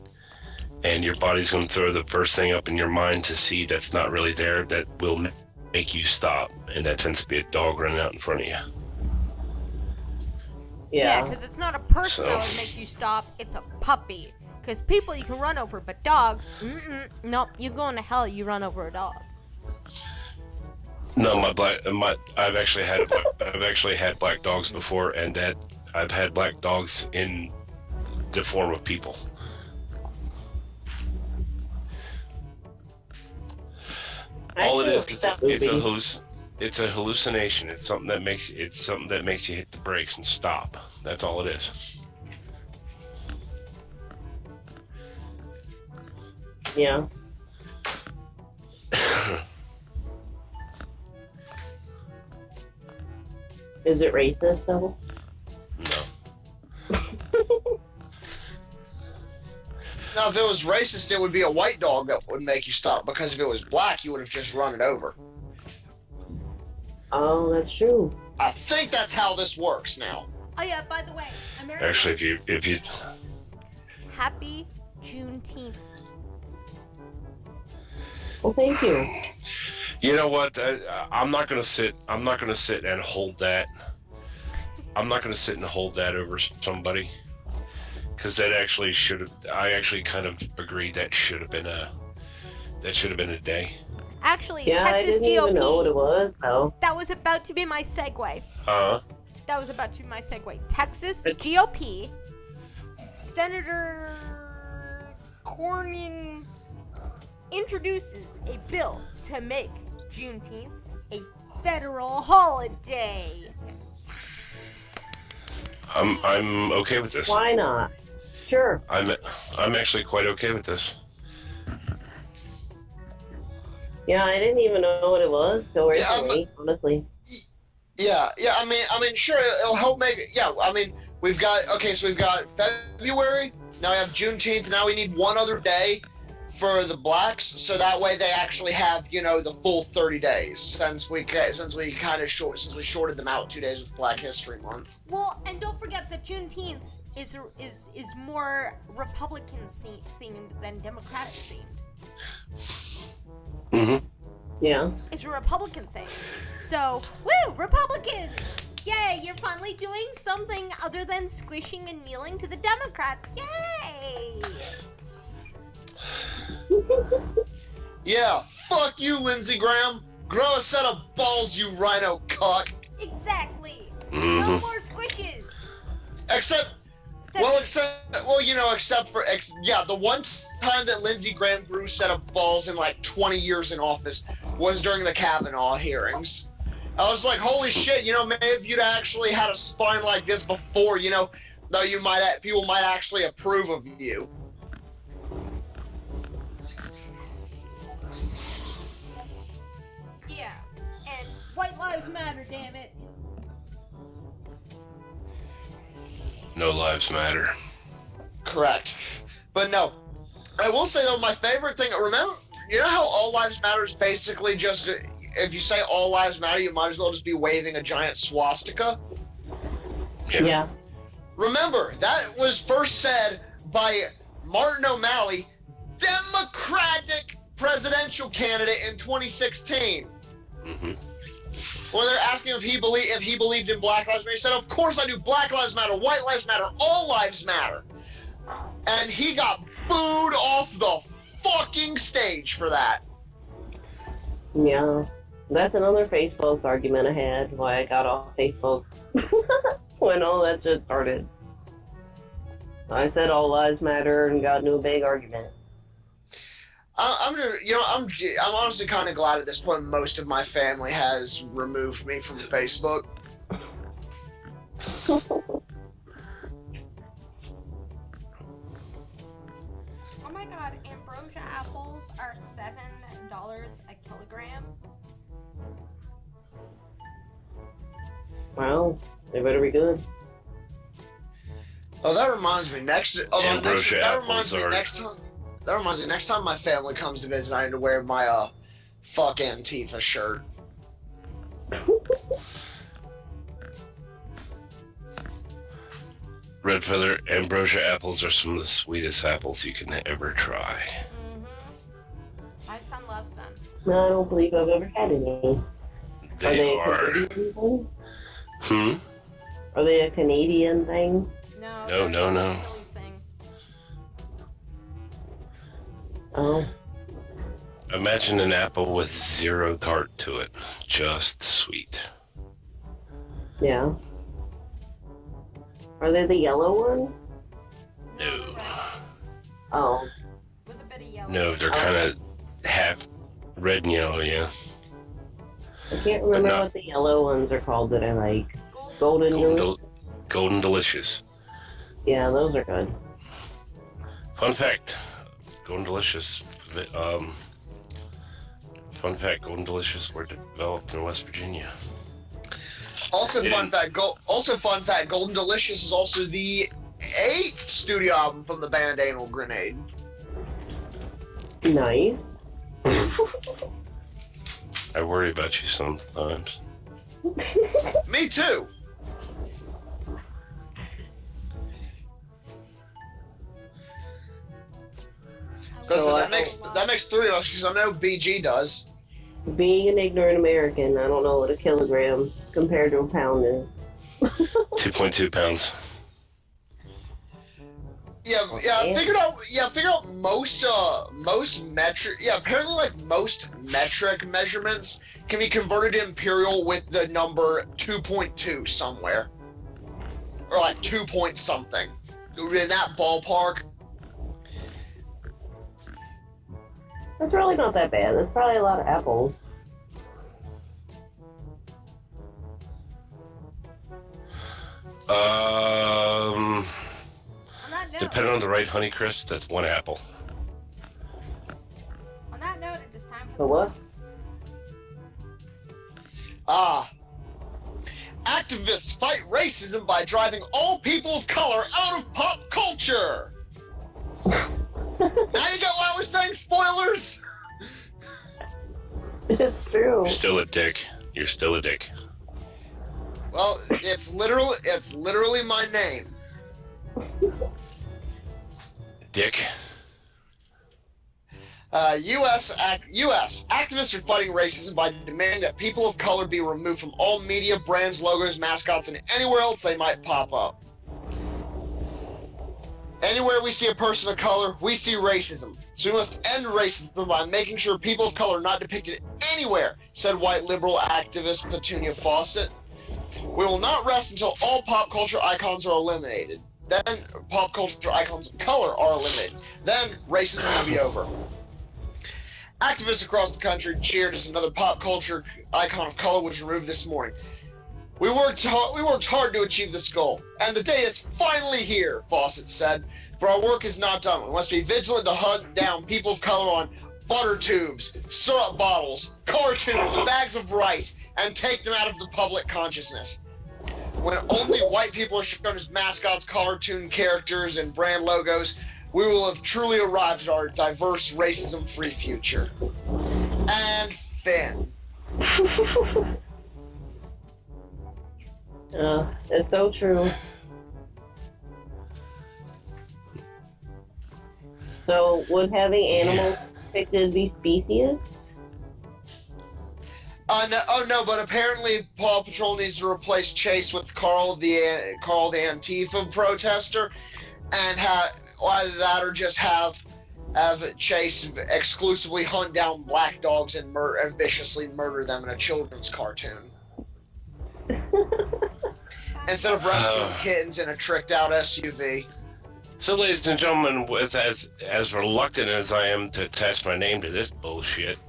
And your body's going to throw the first thing up in your mind to see that's not really there that will make you stop. And that tends to be a dog running out in front of you. Yeah, Yeah. because it's not a person that So- would make you stop, it's a puppy. Because people you can run over, but dogs, nope, you going to hell, you run over a dog. No, I've actually had black dogs before, and that I've had black dogs in the form of people. All it is, it's a hallucination. It's something that makes you hit the brakes and stop. That's all it is. Yeah. Is it racist though? No. Now, if it was racist, it would be a white dog that would make you stop. Because if it was black, you would have just run it over. Oh, that's true. I think that's how this works now. Oh yeah, by the way, American Actually, if you Happy Juneteenth. Well, thank you. You know what? I'm not gonna sit and hold that. I'm not gonna sit and hold that over somebody, because that actually should have. I actually kind of agreed that should have been a day. Actually, Yeah, I Texas didn't GOP. even know what it was though. That was about to be my segue. Huh? Texas GOP. Senator Cornyn introduces a bill to make Juneteenth a federal holiday. I'm okay with this. Why not? Sure. I'm actually quite okay with this. Yeah, I didn't even know what it was till Yeah, recently, honestly. Yeah. I mean, sure, it'll help make it. Yeah, I mean, we've got February. Now we have Juneteenth. Now we need one other day for the blacks, so that way they actually have, the full 30 days. Since we shorted them out 2 days with Black History Month. Well, and don't forget that Juneteenth is more Republican themed than Democratic themed. Mm-hmm. Yeah. It's a Republican thing. So, woo, Republicans! Yay, you're finally doing something other than squishing and kneeling to the Democrats. Yay! Yeah, fuck you, Lindsey Graham. Grow a set of balls, you rhino cock. Exactly. Mm-hmm. No more squishes. Except Except for the one time that Lindsey Graham grew a set of balls in like 20 years in office was during the Kavanaugh hearings. I was like, holy shit, maybe if you'd actually had a spine like this before, though people might actually approve of you. Yeah, and white lives matter, damn it. No lives matter. Correct. But no, I will say though, my favorite thing, remember, how all lives matter is basically just, if you say all lives matter, you might as well just be waving a giant swastika. Yeah. Remember, that was first said by Martin O'Malley, Democratic presidential candidate in 2016. Mm-hmm. When they're asking if he believed in Black Lives Matter, he said, "Of course I do. Black Lives Matter, white lives matter, all lives matter." And he got booed off the fucking stage for that. Yeah. That's another Facebook argument I had, why I got off Facebook when all that shit started. I said all lives matter and got into a big argument. I'm honestly kind of glad at this point most of my family has removed me from Facebook. Oh my god, ambrosia apples are $7 a kilogram. Wow, they better be good. Oh, that reminds me. Next time my family comes to visit, I need to wear my fuck Antifa shirt. Red Feather, ambrosia apples are some of the sweetest apples you can ever try. Mm-hmm. My son loves them. No, I don't believe I've ever had any. They are are. they a Canadian thing? Hmm? Are they a Canadian thing? No. No. Silly thing. Oh. Imagine an apple with zero tart to it. Just sweet. Yeah. Are they the yellow one? No. Oh. With a bit of yellow. No, they're kind of half red and yellow, yeah. I can't remember not- what the yellow ones are called that I like. Golden Golden Delicious. Yeah, those are good. Fun fact, Golden Delicious. Fun fact, Golden Delicious were developed in West Virginia. Also, fun fact, Golden Delicious is also the 8th studio album from the band Anal Grenade. Nice. I worry about you sometimes. Me too. Because So that makes 3 of us, because I know BG does. Being an ignorant American, I don't know what a kilogram compared to a pound is. 2.2 pounds. I figured out most metric. Yeah, apparently like most metric measurements can be converted to imperial with the number 2.2 somewhere, or like 2 point something in that ballpark. That's really not that bad. That's probably a lot of apples. On that note, Depending on the right Honeycrisp, that's 1 apple. on that note, it is time The for what? Activists fight racism by driving all people of color out of pop culture. Now you get why I was saying spoilers. It's true. You're still a dick. You're still a dick. Well, it's literally my name. Dick. U.S. activists are fighting racism by demanding that people of color be removed from all media, brands, logos, mascots, and anywhere else they might pop up. Anywhere we see a person of color, we see racism. So we must end racism by making sure people of color are not depicted anywhere, said white liberal activist Petunia Fawcett. We will not rest until all pop culture icons are eliminated. Then pop culture icons of color are eliminated. Then racism will be over. Activists across the country cheered as another pop culture icon of color was removed this morning. We worked hard to achieve this goal, and the day is finally here, Fawcett said. But our work is not done. We must be vigilant to hunt down people of color on butter tubes, syrup bottles, cartoons, bags of rice, and take them out of the public consciousness. When only white people are shown as mascots, cartoon characters, and brand logos, we will have truly arrived at our diverse, racism-free future. And Finn. It's so true. So, would having animals depicted be specious? No, but apparently Paw Patrol needs to replace Chase with Carl the Antifa protester, and either that or just have Chase exclusively hunt down black dogs and viciously murder them in a children's cartoon. Instead of rescuing kittens in a tricked-out SUV. So, ladies and gentlemen, as reluctant as I am to attach my name to this bullshit,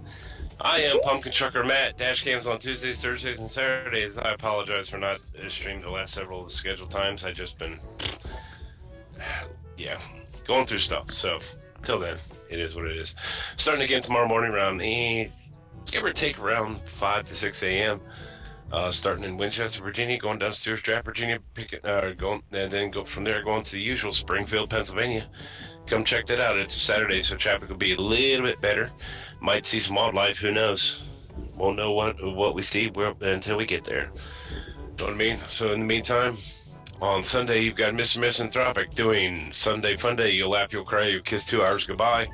I am Pumpkin Trucker Matt. Dash cams on Tuesdays, Thursdays, and Saturdays. I apologize for not streaming the last several of the scheduled times. I just been, going through stuff. So, till then, it is what it is. Starting again tomorrow morning around, give or take around 5 to 6 a.m. Starting in Winchester, Virginia, going down to Stewart Draft, Virginia, and then go from there, going to the usual Springfield, Pennsylvania. Come check that out. It's a Saturday, so traffic will be a little bit better. Might see some wildlife. Who knows? Won't know what we see until we get there. Know what I mean? So in the meantime, on Sunday you've got Mr. Misanthropic doing Sunday Fun Day. You'll laugh, you'll cry, you'll kiss 2 hours goodbye,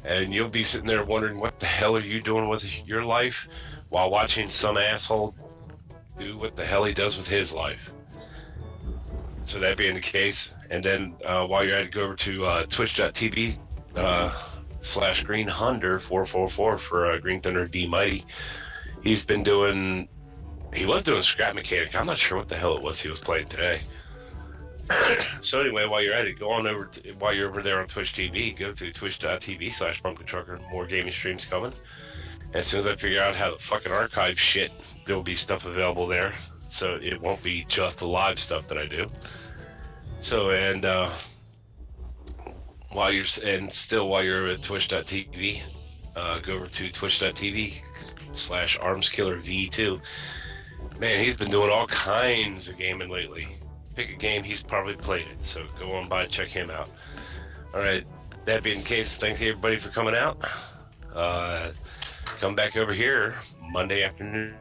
and you'll be sitting there wondering what the hell are you doing with your life while watching some asshole do what the hell he does with his life. So that being the case, and then while you're at it, go over to twitch.tv / Green Hunter 444 for Green Thunder D Mighty. He was doing Scrap Mechanic. I'm not sure what the hell it was he was playing today. So anyway, while you're at it, while you're over there on Twitch TV, go to twitch.tv / Pumpkin Trucker. More gaming streams coming. As soon as I figure out how to fucking archive shit, there will be stuff available there. So it won't be just the live stuff that I do. So, and while you're at twitch.tv, go over to twitch.tv / ArmsKillerV2. Man, he's been doing all kinds of gaming lately. Pick a game, he's probably played it. So go on by and check him out. All right, that being the case, thank you everybody for coming out. Come back over here Monday afternoon,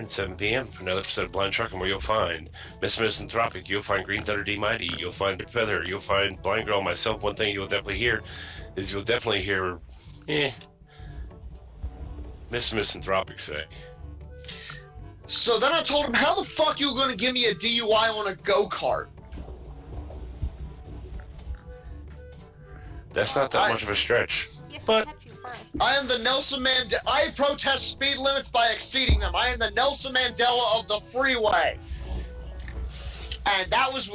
7 p.m. for another episode of Blind Trucking, where you'll find Mr. Misanthropic, you'll find Green Thunder D Mighty, you'll find Feather, you'll find Blind Girl, myself. One thing you'll definitely hear is Mr. Misanthropic say. So then I told him, how the fuck you going to give me a DUI on a go-kart? That's not that much of a stretch. But I am the Nelson Mandela. I protest speed limits by exceeding them. I am the Nelson Mandela of the freeway. And that was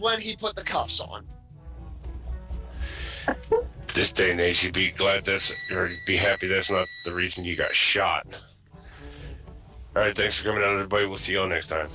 when he put the cuffs on. This day and age, you'd be be happy that's not the reason you got shot. All right, thanks for coming out, everybody. We'll see you all next time.